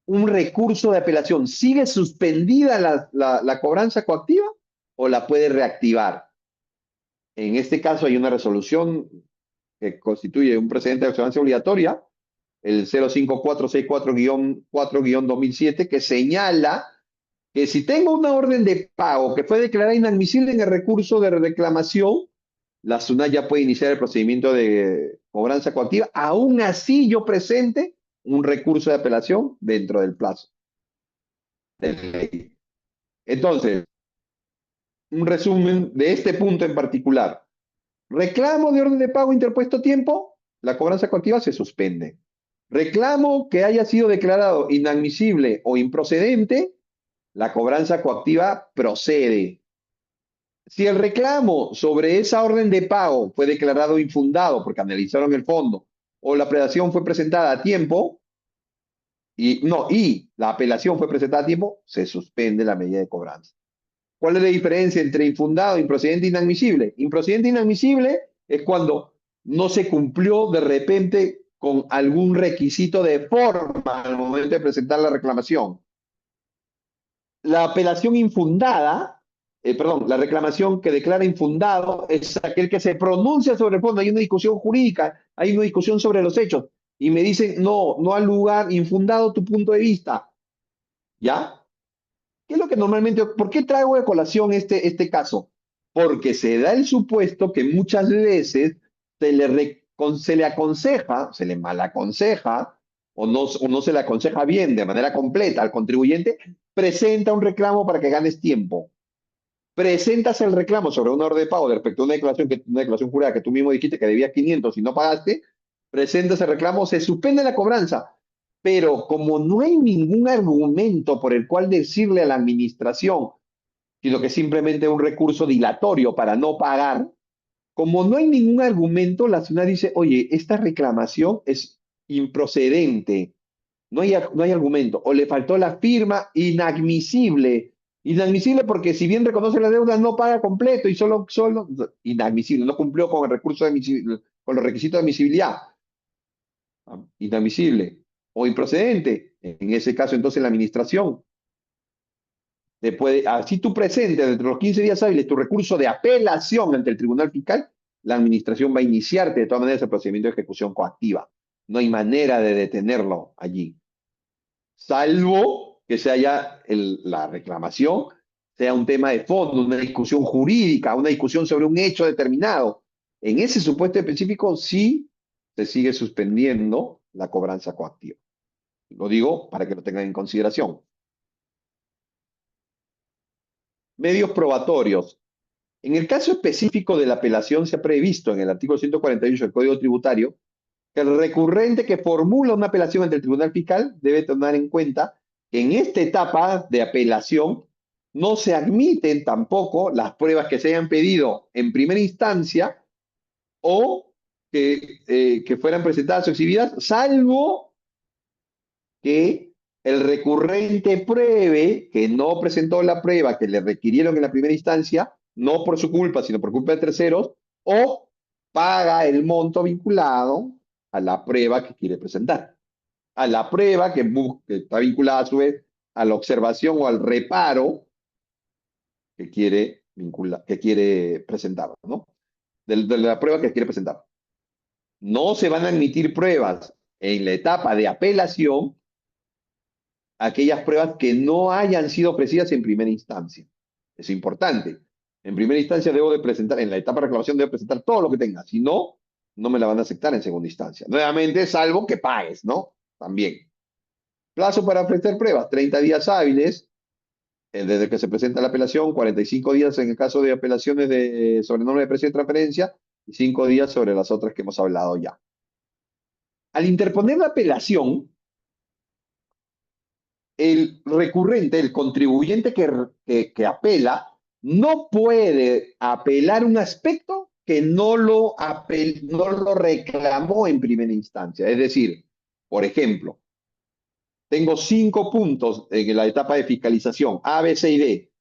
un recurso de apelación, ¿sigue suspendida la cobranza coactiva o la puede reactivar? En este caso hay una resolución que constituye un precedente de observancia obligatoria, el 05464-4-2007, que señala que si tengo una orden de pago que fue declarada inadmisible en el recurso de reclamación, la SUNAT ya puede iniciar el procedimiento de cobranza coactiva, aún así yo presente un recurso de apelación dentro del plazo de ley. Entonces, un resumen de este punto en particular. Reclamo de orden de pago interpuesto a tiempo, la cobranza coactiva se suspende. Reclamo que haya sido declarado inadmisible o improcedente, la cobranza coactiva procede. Si el reclamo sobre esa orden de pago fue declarado infundado porque analizaron el fondo o la apelación fue presentada a tiempo y la apelación fue presentada a tiempo, se suspende la medida de cobranza. ¿Cuál es la diferencia entre infundado, improcedente e inadmisible? Improcedente e inadmisible es cuando no se cumplió de repente con algún requisito de forma al momento de presentar la reclamación. La apelación infundada, perdón, la reclamación que declara infundado es aquel que se pronuncia sobre el fondo. Hay una discusión jurídica, hay una discusión sobre los hechos y me dicen, no, no al lugar infundado tu punto de vista. ¿Ya? ¿Qué es lo que normalmente, por qué traigo de colación este caso? Porque se da el supuesto que muchas veces se le aconseja, se le malaconseja, o no se le aconseja bien de manera completa al contribuyente, presenta un reclamo para que ganes tiempo. Presentas el reclamo sobre una orden de pago de respecto a una declaración jurada que tú mismo dijiste que debías 500 y no pagaste, presentas el reclamo, se suspende la cobranza. Pero como no hay ningún argumento por el cual decirle a la administración, sino que simplemente un recurso dilatorio para no pagar, como no hay ningún argumento, la ciudad dice, oye, esta reclamación es improcedente, no hay argumento, o le faltó la firma, inadmisible. Inadmisible porque si bien reconoce la deuda, no paga completo y solo inadmisible, no cumplió con el recurso de con los requisitos de admisibilidad. Inadmisible o improcedente. En ese caso, entonces, la administración te puede, así tú presentes dentro de los 15 días hábiles tu recurso de apelación ante el tribunal fiscal, la administración va a iniciarte de todas maneras el procedimiento de ejecución coactiva. No hay manera de detenerlo allí, salvo que se haya la reclamación, sea un tema de fondo, una discusión jurídica, una discusión sobre un hecho determinado. En ese supuesto específico sí se sigue suspendiendo la cobranza coactiva. Lo digo para que lo tengan en consideración. Medios probatorios. En el caso específico de la apelación se ha previsto en el artículo 148 del Código Tributario que el recurrente que formula una apelación ante el Tribunal Fiscal debe tomar en cuenta que en esta etapa de apelación no se admiten tampoco las pruebas que se hayan pedido en primera instancia o que fueran presentadas o exhibidas, salvo que el recurrente pruebe que no presentó la prueba que le requirieron en la primera instancia, no por su culpa, sino por culpa de terceros, o paga el monto vinculado a la prueba que quiere presentar, a la prueba que está vinculada a su vez a la observación o al reparo que quiere presentar, ¿no? De la prueba que quiere presentar. No se van a admitir pruebas en la etapa de apelación, aquellas pruebas que no hayan sido ofrecidas en primera instancia. Es importante. En primera instancia debo de presentar, en la etapa de reclamación debo presentar todo lo que tenga. Si no, no me la van a aceptar en segunda instancia. Nuevamente, salvo que pagues, ¿no? También. Plazo para ofrecer pruebas, 30 días hábiles, desde que se presenta la apelación, 45 días en el caso de apelaciones sobre norma de precio de transferencia y 5 días sobre las otras que hemos hablado ya. Al interponer la apelación, el recurrente, el contribuyente que apela, no puede apelar un aspecto que no lo reclamó en primera instancia. Es decir, por ejemplo, tengo 5 puntos en la etapa de fiscalización, A, B, C y D.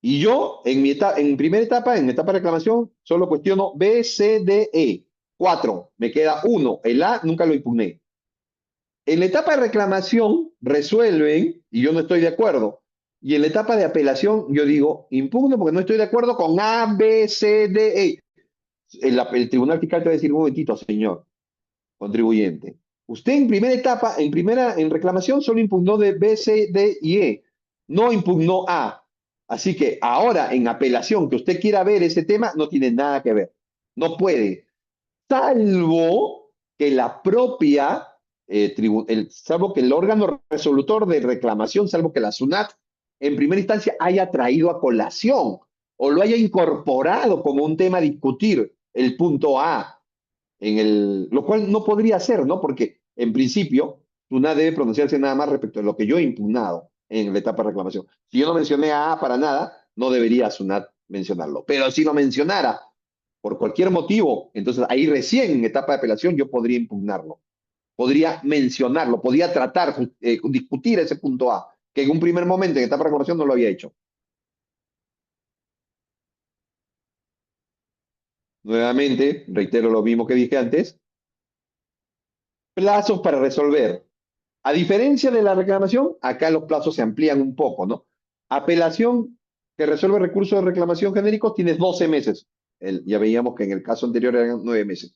Y yo, en primera etapa, en etapa de reclamación, solo cuestiono B, C, D, E. 4, me queda 1. El A nunca lo impugné. En la etapa de reclamación resuelven y yo no estoy de acuerdo. Y en la etapa de apelación yo digo, impugno porque no estoy de acuerdo con A, B, C, D, E. El tribunal fiscal te va a decir, un momentito, señor contribuyente. Usted en primera etapa, en reclamación, solo impugnó de B, C, D y E. No impugnó A. Así que ahora en apelación que usted quiera ver ese tema, no tiene nada que ver. No puede, salvo que la propia, salvo que el órgano resolutor de reclamación, salvo que la SUNAT en primera instancia haya traído a colación o lo haya incorporado como un tema a discutir el punto A, lo cual no podría ser, ¿no? Porque en principio SUNAT debe pronunciarse nada más respecto a lo que yo he impugnado en la etapa de reclamación. Si yo no mencioné a A para nada, no debería SUNAT mencionarlo. Pero si lo mencionara por cualquier motivo, entonces ahí recién en etapa de apelación yo podría impugnarlo, podría mencionarlo, podría tratar, discutir ese punto A, que en un primer momento en etapa de reclamación no lo había hecho. Nuevamente, reitero lo mismo que dije antes, plazos para resolver. A diferencia de la reclamación, acá los plazos se amplían un poco, ¿no? Apelación que resuelve recursos de reclamación genéricos tienes 12 meses. Ya veíamos que en el caso anterior eran 9 meses.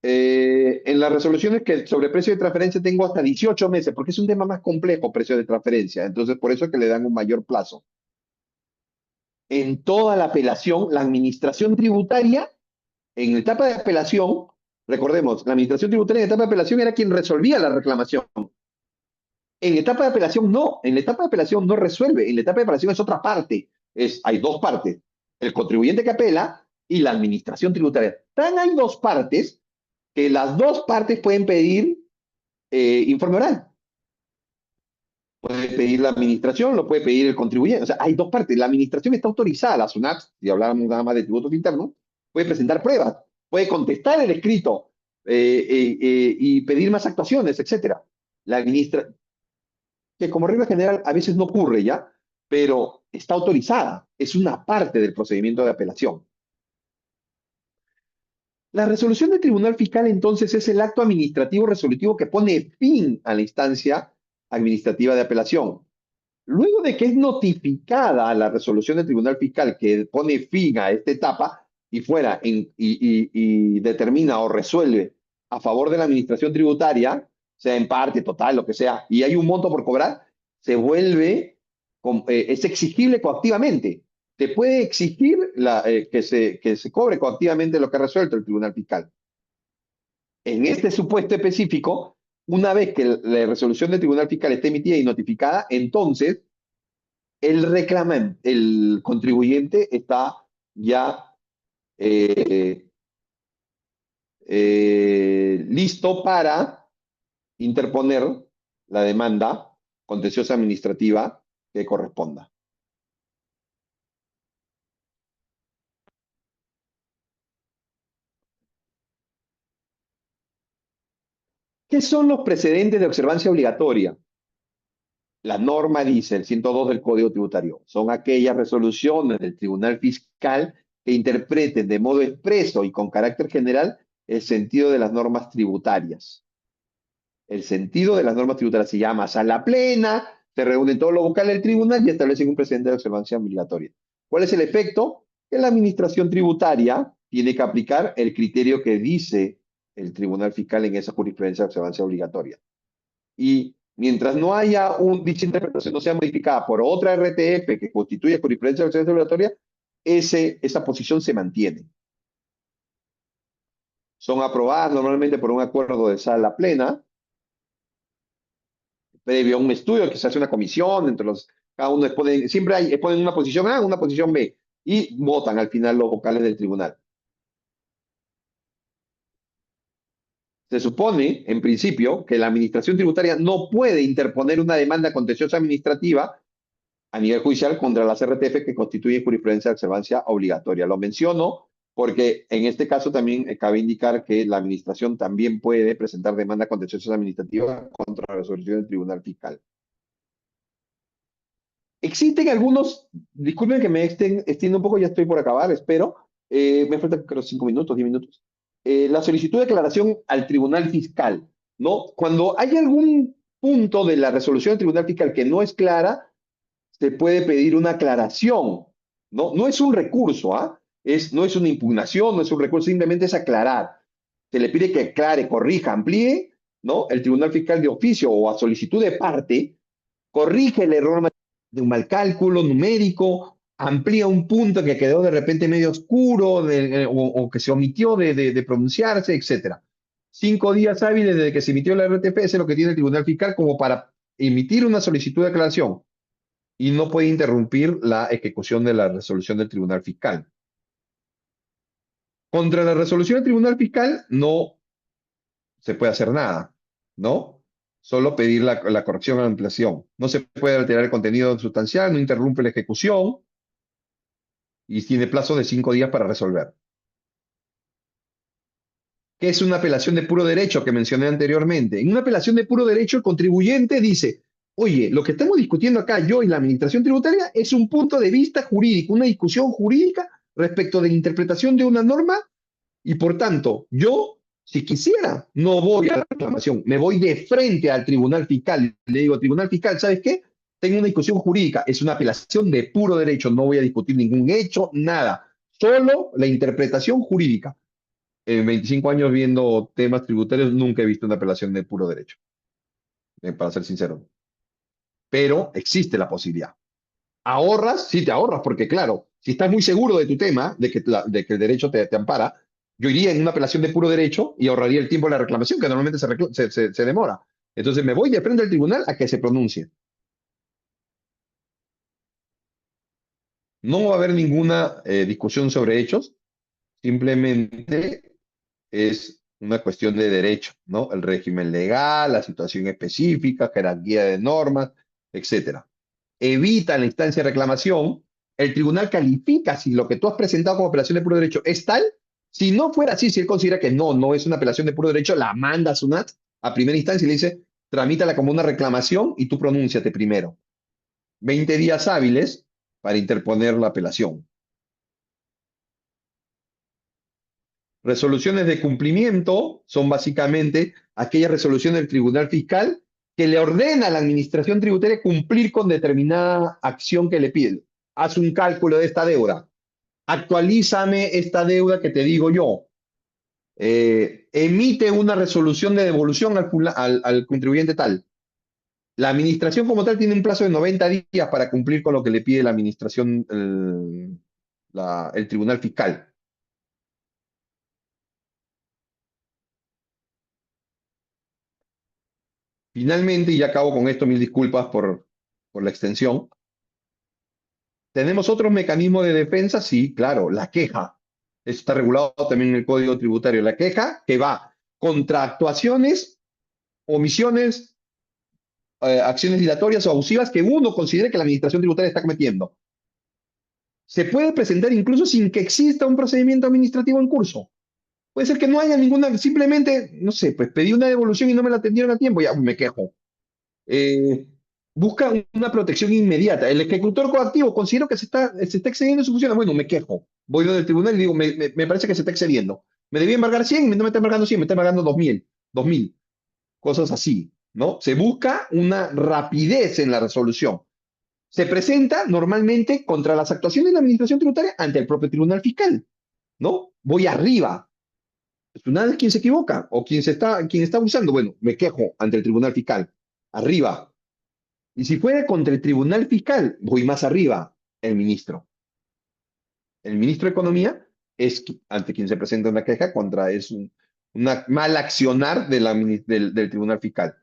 En las resoluciones que sobre precio de transferencia tengo hasta 18 meses, porque es un tema más complejo, precio de transferencia. Entonces, por eso es que le dan un mayor plazo. En toda la apelación, la administración tributaria, en etapa de apelación, recordemos, la administración tributaria en etapa de apelación era quien resolvía la reclamación. En etapa de apelación no, en la etapa de apelación no resuelve, en la etapa de apelación es otra parte, hay dos partes, el contribuyente que apela y la administración tributaria. Tan hay dos partes que las dos partes pueden pedir informe oral. Puede pedir la administración, lo puede pedir el contribuyente. O sea, hay dos partes. La administración está autorizada, la SUNAT, si habláramos nada más de tributos internos, puede presentar pruebas, puede contestar el escrito y pedir más actuaciones, etcétera. La administración, que como regla general a veces no ocurre ya, pero está autorizada, es una parte del procedimiento de apelación. La resolución del Tribunal Fiscal entonces es el acto administrativo resolutivo que pone fin a la instancia administrativa de apelación. Luego de que es notificada la resolución del Tribunal Fiscal que pone fin a esta etapa y determina o resuelve a favor de la administración tributaria, sea en parte, total, lo que sea, y hay un monto por cobrar, es exigible coactivamente. Se puede exigir que se cobre coactivamente lo que ha resuelto el Tribunal Fiscal. En este supuesto específico, una vez que la resolución del Tribunal Fiscal esté emitida y notificada, entonces el contribuyente está ya eh, listo para interponer la demanda contenciosa administrativa que corresponda. ¿Qué son los precedentes de observancia obligatoria? La norma dice, el 102 del Código Tributario, son aquellas resoluciones del Tribunal Fiscal que interpreten de modo expreso y con carácter general el sentido de las normas tributarias. El sentido de las normas tributarias se llama sala plena, se reúnen todos los vocales del tribunal y establecen un precedente de observancia obligatoria. ¿Cuál es el efecto? Que la administración tributaria tiene que aplicar el criterio que dice el Tribunal Fiscal en esa jurisprudencia de observancia obligatoria. Y mientras no haya dicha interpretación no sea modificada por otra RTF que constituye jurisprudencia de observancia obligatoria, esa posición se mantiene. Son aprobadas normalmente por un acuerdo de sala plena, previo a un estudio que se hace una comisión entre los, cada uno expone, siempre hay, exponen una posición A, una posición B, y votan al final los vocales del tribunal. Se supone, en principio, que la administración tributaria no puede interponer una demanda contenciosa administrativa a nivel judicial contra las RTF que constituyen jurisprudencia de observancia obligatoria. Lo menciono porque en este caso también cabe indicar que la administración también puede presentar demanda contenciosa administrativa contra la resolución del Tribunal Fiscal. Existen algunos, disculpen que me extienda un poco, ya estoy por acabar, espero. Me faltan creo 5 minutos, 10 minutos. La solicitud de declaración al Tribunal Fiscal, ¿no? Cuando hay algún punto de la resolución del Tribunal Fiscal que no es clara, se puede pedir una aclaración, ¿no? No es un recurso, ¿ah? No es una impugnación, no es un recurso, simplemente es aclarar. Se le pide que aclare, corrija, amplíe, ¿no? El Tribunal Fiscal de oficio o a solicitud de parte corrige el error de un mal cálculo numérico, amplía un punto que quedó de repente medio oscuro o que se omitió de pronunciarse, etcétera. 5 días hábiles desde que se emitió la RTP es lo que tiene el Tribunal Fiscal como para emitir una solicitud de aclaración y no puede interrumpir la ejecución de la resolución del Tribunal Fiscal. Contra la resolución del Tribunal Fiscal no se puede hacer nada, ¿no? Solo pedir la corrección o la ampliación. No se puede alterar el contenido sustancial, no interrumpe la ejecución y tiene plazo de 5 días para resolver. ¿Qué es una apelación de puro derecho que mencioné anteriormente? En una apelación de puro derecho, el contribuyente dice, oye, lo que estamos discutiendo acá, yo y la administración tributaria, es un punto de vista jurídico, una discusión jurídica respecto de la interpretación de una norma y por tanto, yo, si quisiera, no voy a la reclamación, me voy de frente al Tribunal Fiscal. Le digo, Tribunal Fiscal, ¿sabes qué? Tengo una discusión jurídica, es una apelación de puro derecho, no voy a discutir ningún hecho, nada, solo la interpretación jurídica. En 25 años viendo temas tributarios, nunca he visto una apelación de puro derecho, para ser sincero. Pero existe la posibilidad. ¿Ahorras? Sí, te ahorras, porque claro, si estás muy seguro de tu tema, de que el derecho te ampara, yo iría en una apelación de puro derecho y ahorraría el tiempo de la reclamación, que normalmente se demora. Entonces me voy de frente al tribunal a que se pronuncie. No va a haber ninguna discusión sobre hechos, simplemente es una cuestión de derecho, ¿no? El régimen legal, la situación específica, jerarquía de normas, etcétera. Evita la instancia de reclamación, el tribunal califica si lo que tú has presentado como apelación de puro derecho es tal. Si no fuera así, si él considera que no es una apelación de puro derecho, la manda a SUNAT a primera instancia y le dice, tramítala como una reclamación y tú pronúnciate primero. 20 días hábiles para interponer la apelación. Resoluciones de cumplimiento son básicamente aquellas resoluciones del Tribunal Fiscal que le ordena a la Administración Tributaria cumplir con determinada acción que le pide. Haz un cálculo de esta deuda. Actualízame esta deuda que te digo yo. Emite una resolución de devolución al contribuyente tal. La administración como tal tiene un plazo de 90 días para cumplir con lo que le pide la administración, el Tribunal Fiscal. Finalmente, y ya acabo con esto, mil disculpas por la extensión, ¿tenemos otros mecanismos de defensa? Sí, claro, la queja. Eso está regulado también en el Código Tributario. La queja que va contra actuaciones, omisiones, acciones dilatorias o abusivas que uno considere que la administración tributaria está cometiendo. Se puede presentar incluso sin que exista un procedimiento administrativo en curso. Puede ser que no haya ninguna, simplemente, no sé, pues pedí una devolución y no me la atendieron a tiempo, ya me quejo. Eh, Busca una protección inmediata. El ejecutor coactivo considero que se está excediendo en su función. Bueno, me quejo. Voy donde el tribunal y digo, me parece que se está excediendo. Me debía embargar 100, no me está embargando 100, me está embargando 2000, cosas así, ¿no? Se busca una rapidez en la resolución. Se presenta normalmente contra las actuaciones de la administración tributaria ante el propio tribunal fiscal, ¿no? Voy arriba. El tribunal es quien se equivoca o quien está abusando. Bueno, me quejo ante el tribunal fiscal. Arriba. Y si fuera contra el tribunal fiscal, voy más arriba, el ministro. El ministro de Economía es ante quien se presenta una queja contra, una mal accionar del tribunal fiscal.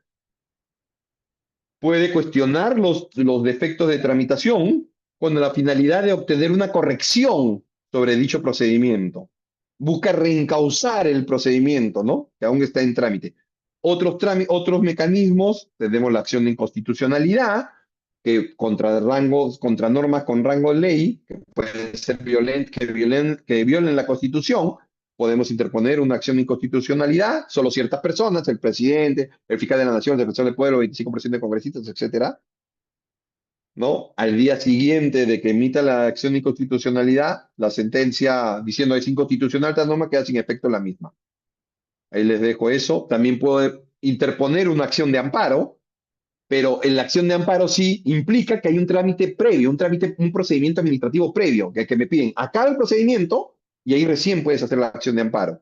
Puede cuestionar los defectos de tramitación con la finalidad de obtener una corrección sobre dicho procedimiento. Busca reencauzar el procedimiento, ¿no? Que aún está en trámite. Otros mecanismos, tenemos la acción de inconstitucionalidad, que contra normas con rango de ley, que pueden ser que violen la Constitución. Podemos interponer una acción de inconstitucionalidad, solo ciertas personas, el presidente, el fiscal de la nación, el defensor del pueblo, 25% de congresistas, etcétera, ¿no? Al día siguiente de que emita la acción de inconstitucionalidad, la sentencia diciendo es inconstitucional esta norma queda sin efecto la misma. Ahí les dejo eso. También puedo interponer una acción de amparo, pero en la acción de amparo sí implica que hay un trámite previo, un procedimiento administrativo previo, que me piden acaba el procedimiento y ahí recién puedes hacer la acción de amparo.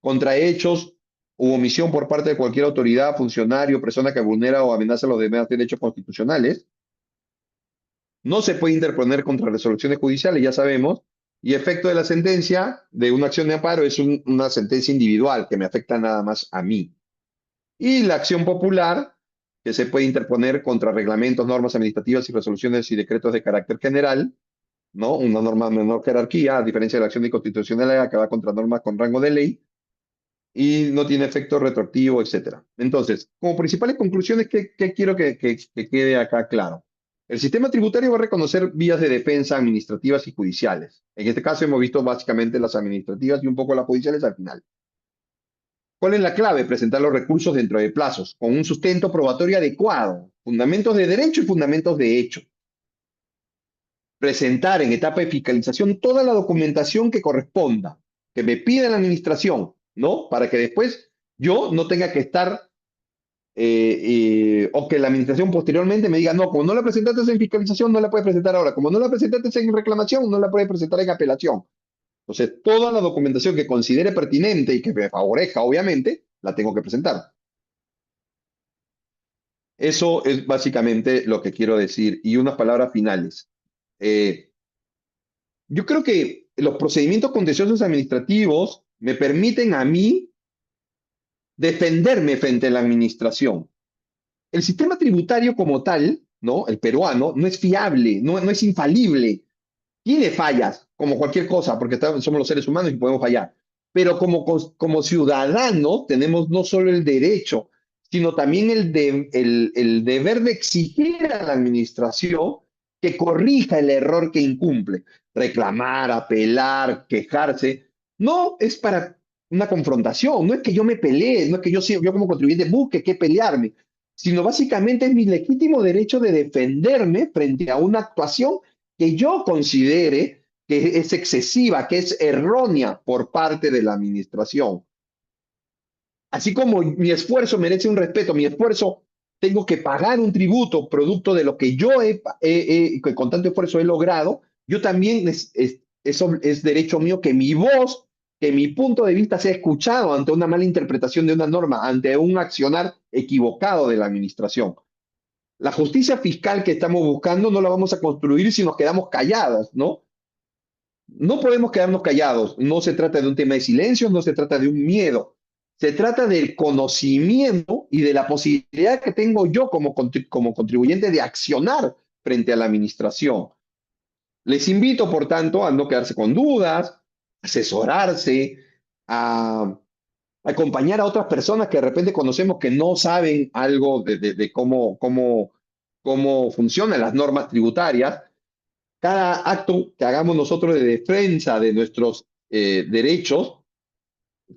Contra hechos u omisión por parte de cualquier autoridad, funcionario, persona que vulnera o amenaza los demás derechos constitucionales. No se puede interponer contra resoluciones judiciales, ya sabemos, y efecto de la sentencia de una acción de amparo es una sentencia individual que me afecta nada más a mí. Y la acción popular, que se puede interponer contra reglamentos, normas administrativas y resoluciones y decretos de carácter general, ¿no? Una norma de menor jerarquía, a diferencia de la acción de inconstitucionalidad que va contra normas con rango de ley, y no tiene efecto retroactivo, etcétera. Entonces, como principales conclusiones, ¿qué quiero que quede acá claro? El sistema tributario va a reconocer vías de defensa administrativas y judiciales. En este caso hemos visto básicamente las administrativas y un poco las judiciales al final. ¿Cuál es la clave? Presentar los recursos dentro de plazos, con un sustento probatorio adecuado, fundamentos de derecho y fundamentos de hecho. Presentar en etapa de fiscalización toda la documentación que corresponda, que me pida la administración, ¿no? Para que después yo no tenga que estar, o que la administración posteriormente me diga, no, como no la presentaste en fiscalización, no la puedes presentar ahora. Como no la presentaste en reclamación, no la puedes presentar en apelación. Entonces, toda la documentación que considere pertinente y que me favorezca, obviamente, la tengo que presentar. Eso es básicamente lo que quiero decir. Y unas palabras finales. Eh, yo creo que los procedimientos contenciosos administrativos me permiten a mí defenderme frente a la administración. El sistema tributario como tal, ¿no? El peruano, no es fiable, no es infalible. Tiene fallas, como cualquier cosa, porque somos los seres humanos y podemos fallar. Pero como ciudadanos tenemos no solo el derecho, sino también el deber de exigir a la administración que corrija el error que incumple. Reclamar, apelar, quejarse. No es para una confrontación, no es que yo me pelee, no es que yo como contribuyente busque que pelearme, sino básicamente es mi legítimo derecho de defenderme frente a una actuación que yo considere que es excesiva, que es errónea por parte de la administración. Así como mi esfuerzo merece un respeto, mi esfuerzo tengo que pagar un tributo producto de lo que yo que con tanto esfuerzo he logrado, yo también eso es derecho mío que mi voz, que mi punto de vista sea escuchado ante una mala interpretación de una norma, ante un accionar equivocado de la administración. La justicia fiscal que estamos buscando no la vamos a construir si nos quedamos callados, ¿no? No podemos quedarnos callados. No se trata de un tema de silencio, no se trata de un miedo. Se trata del conocimiento y de la posibilidad que tengo yo como contribuyente de accionar frente a la administración. Les invito, por tanto, a no quedarse con dudas, asesorarse, a acompañar a otras personas que de repente conocemos que no saben algo de cómo funcionan las normas tributarias. Cada acto que hagamos nosotros de defensa de nuestros derechos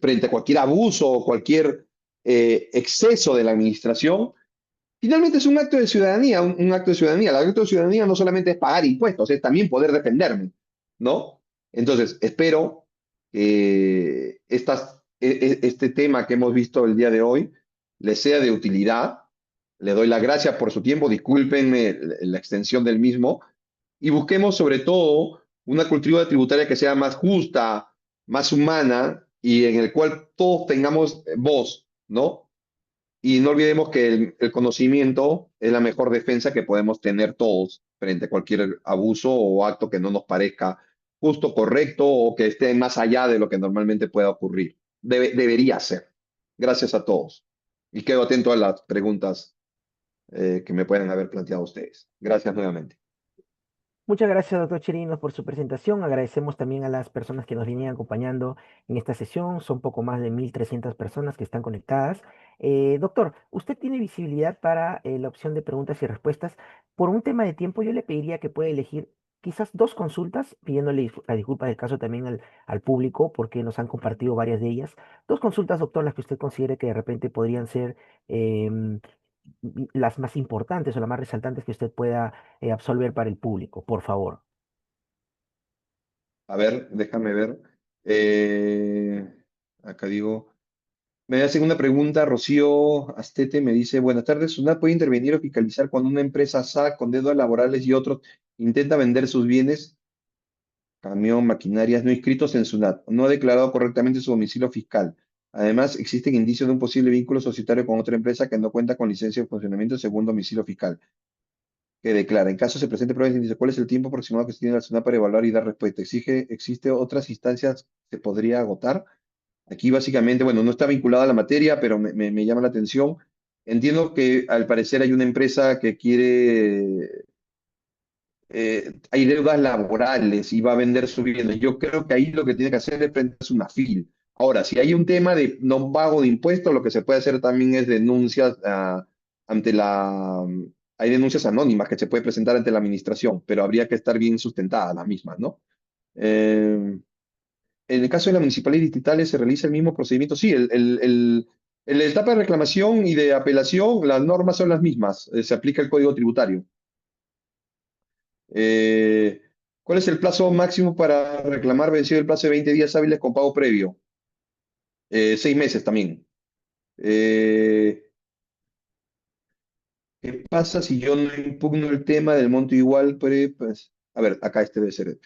frente a cualquier abuso o cualquier exceso de la administración, finalmente es un acto de ciudadanía, un acto de ciudadanía. El acto de ciudadanía no solamente es pagar impuestos, es también poder defenderme, ¿no? Entonces, espero que este tema que hemos visto el día de hoy les sea de utilidad. Le doy las gracias por su tiempo, discúlpenme la extensión del mismo, y busquemos sobre todo una cultura tributaria que sea más justa, más humana y en el cual todos tengamos voz, ¿no? Y no olvidemos que el conocimiento es la mejor defensa que podemos tener todos frente a cualquier abuso o acto que no nos parezca justo, correcto o que esté más allá de lo que normalmente pueda ocurrir. Debería ser. Gracias a todos. Y quedo atento a las preguntas que me pueden haber planteado ustedes. Gracias nuevamente. Muchas gracias, doctor Chirinos, por su presentación. Agradecemos también a las personas que nos vienen acompañando en esta sesión. Son poco más de 1.300 personas que están conectadas. Doctor, usted tiene visibilidad para la opción de preguntas y respuestas. Por un tema de tiempo, yo le pediría que pueda elegir quizás dos consultas, pidiéndole la disculpa del caso también al público, porque nos han compartido varias de ellas. Dos consultas, doctor, las que usted considere que de repente podrían ser em, las más importantes o las más resaltantes que usted pueda absolver para el público, por favor. A ver, déjame ver. Eh, acá digo. Me hace una pregunta, Rocío Astete me dice, buenas tardes, ¿SUNAT puede intervenir o fiscalizar cuando una empresa SAC con deudas laborales y otros intenta vender sus bienes, camión, maquinarias no inscritos en SUNAT, no ha declarado correctamente su domicilio fiscal? Además, existen indicios de un posible vínculo societario con otra empresa que no cuenta con licencia de funcionamiento según domicilio fiscal, que declara. En caso se presente pruebas, dice, ¿cuál es el tiempo aproximado que se tiene la SUNAT para evaluar y dar respuesta? ¿Existe otras instancias que se podría agotar? Aquí básicamente, bueno, no está vinculada a la materia, pero me llama la atención. Entiendo que al parecer hay una empresa que quiere, hay deudas laborales y va a vender su vivienda. Yo creo que ahí lo que tiene que hacer es presentarse una FIL. Ahora, si hay un tema de no pago de impuestos, lo que se puede hacer también es denuncias ante la... Hay denuncias anónimas que se puede presentar ante la administración, pero habría que estar bien sustentadas las mismas, ¿no? Eh, en el caso de las municipalidades distritales se realiza el mismo procedimiento. Sí, en la etapa de reclamación y de apelación, las normas son las mismas. Se aplica el código tributario. Eh, ¿Cuál es el plazo máximo para reclamar vencido el plazo de 20 días hábiles con pago previo? 6 meses también. Eh, ¿Qué pasa si yo no impugno el tema del monto igual? Pues, a ver, acá este debe ser.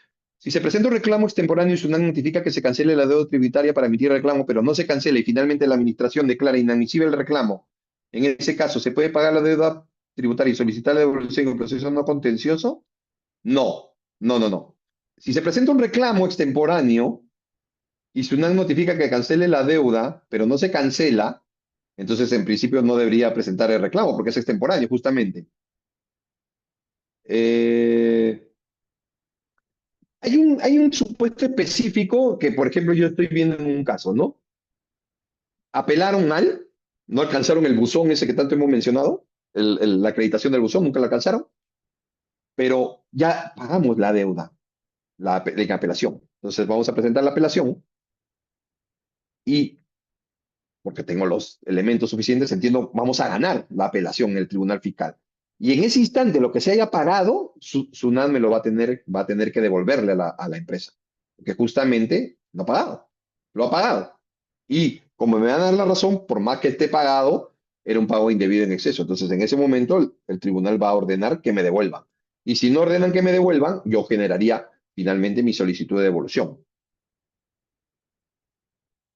Si se presenta un reclamo extemporáneo y SUNAT notifica que se cancele la deuda tributaria para emitir el reclamo, pero no se cancela y finalmente la administración declara inadmisible el reclamo, en ese caso, ¿se puede pagar la deuda tributaria y solicitar la devolución en un proceso no contencioso? No, no, no, no. Si se presenta un reclamo extemporáneo y SUNAT notifica que cancele la deuda, pero no se cancela, entonces en principio no debería presentar el reclamo porque es extemporáneo, justamente. Eh, hay un supuesto específico que, por ejemplo, yo estoy viendo en un caso, ¿no? Apelaron mal, no alcanzaron el buzón ese que tanto hemos mencionado, la acreditación del buzón, nunca la alcanzaron, pero ya pagamos la deuda, la apelación. Entonces vamos a presentar la apelación y, porque tengo los elementos suficientes, entiendo, vamos a ganar la apelación en el tribunal fiscal. Y en ese instante, lo que se haya pagado, SUNAT me lo va a tener que devolverle a la empresa, porque justamente no ha pagado, lo ha pagado. Y como me van a dar la razón, por más que esté pagado, era un pago indebido en exceso. Entonces, en ese momento, el tribunal va a ordenar que me devuelvan. Y si no ordenan que me devuelvan, yo generaría finalmente mi solicitud de devolución.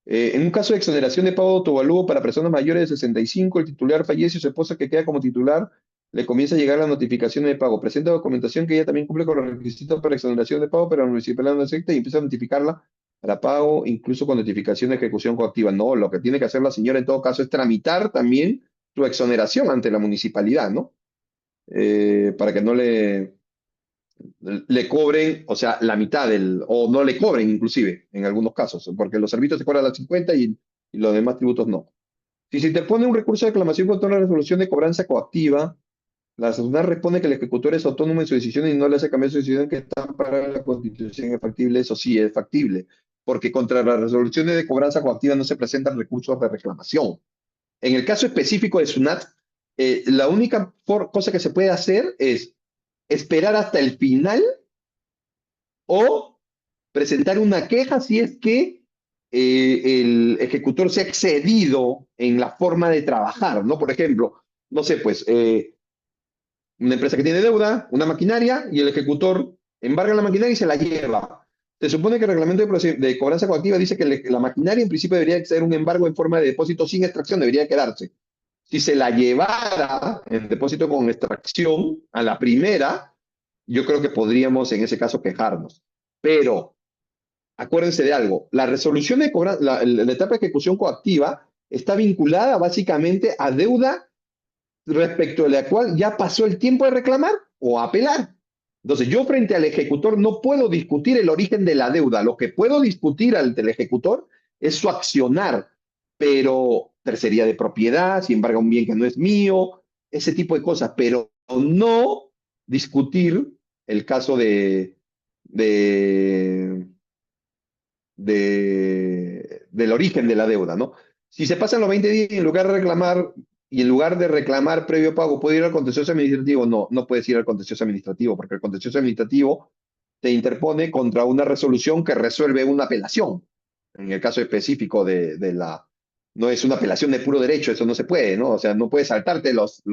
En un caso de exoneración de pago de autovalúo para personas mayores de 65, el titular fallece y su esposa que queda como titular le comienza a llegar la notificación de pago. Presenta documentación que ella también cumple con los requisitos para exoneración de pago, pero la municipalidad no acepta y empieza a notificarla para pago, incluso con notificación de ejecución coactiva. No, lo que tiene que hacer la señora en todo caso es tramitar también su exoneración ante la municipalidad, ¿no? Para que no le cobren, o sea, la mitad o no le cobren inclusive, en algunos casos, porque los servicios se cobran a las 50 y y los demás tributos no. Si se interpone un recurso de reclamación contra una resolución de cobranza coactiva, la tribunal responde que el ejecutor es autónomo en su decisión y no le hace cambiar su decisión que está para la Constitución es factible. Eso sí es factible, porque contra las resoluciones de cobranza coactiva no se presentan recursos de reclamación. En el caso específico de SUNAT, la única cosa que se puede hacer es esperar hasta el final o presentar una queja si es que el ejecutor se ha excedido en la forma de trabajar, ¿no? Por ejemplo, no sé, pues una empresa que tiene deuda, una maquinaria, y el ejecutor embarga la maquinaria y se la lleva. Se supone que el reglamento de cobranza coactiva dice que la maquinaria en principio debería ser un embargo en forma de depósito sin extracción, debería quedarse. Si se la llevara en depósito con extracción a la primera, yo creo que podríamos en ese caso quejarnos. Pero acuérdense de algo, la resolución de cobranza, la etapa de ejecución coactiva está vinculada básicamente a deuda respecto a la cual ya pasó el tiempo de reclamar o apelar. Entonces, yo frente al ejecutor no puedo discutir el origen de la deuda. Lo que puedo discutir ante el ejecutor es su accionar, pero tercería de propiedad, si embarga un bien que no es mío, ese tipo de cosas, pero no discutir el caso de, del origen de la deuda, ¿no? Si se pasan los 20 días y en lugar de reclamar previo pago, ¿puede ir al contencioso administrativo? No, no puedes ir al contencioso administrativo, porque el contencioso administrativo te interpone contra una resolución que resuelve una apelación. En el caso específico no es una apelación de puro derecho, eso no se puede, ¿no? O sea, no puedes saltarte los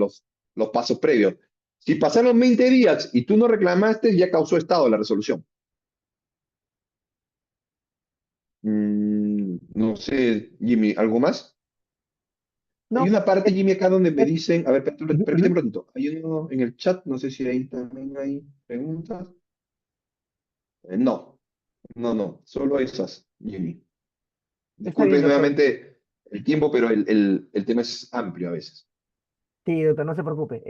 pasos previos. Si pasaron 20 días y tú no reclamaste, ya causó estado la resolución. No sé, Jimmy, ¿algo más? Hay No, una parte, Jimmy, acá donde me eh, dicen, a ver, ujú, permíteme ujú. un ratito. Hay uno en el chat, no sé si ahí también hay preguntas. No, no, solo esas, Jimmy. Está bien, Disculpen doctor. nuevamente el tiempo, pero el tema es amplio a veces. Sí, doctor, no se preocupe.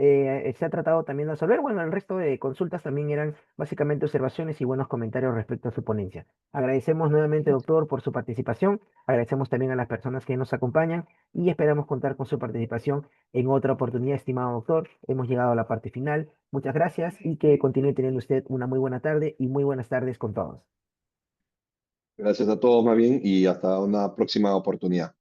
Se ha tratado también de resolver. Bueno, el resto de consultas también eran básicamente observaciones y buenos comentarios respecto a su ponencia. Agradecemos nuevamente, doctor, por su participación. Agradecemos también a las personas que nos acompañan y esperamos contar con su participación en otra oportunidad, estimado doctor. Hemos llegado a la parte final. Muchas gracias y que continúe teniendo usted una muy buena tarde y muy buenas tardes con todos. Gracias a todos, más bien, y hasta una próxima oportunidad.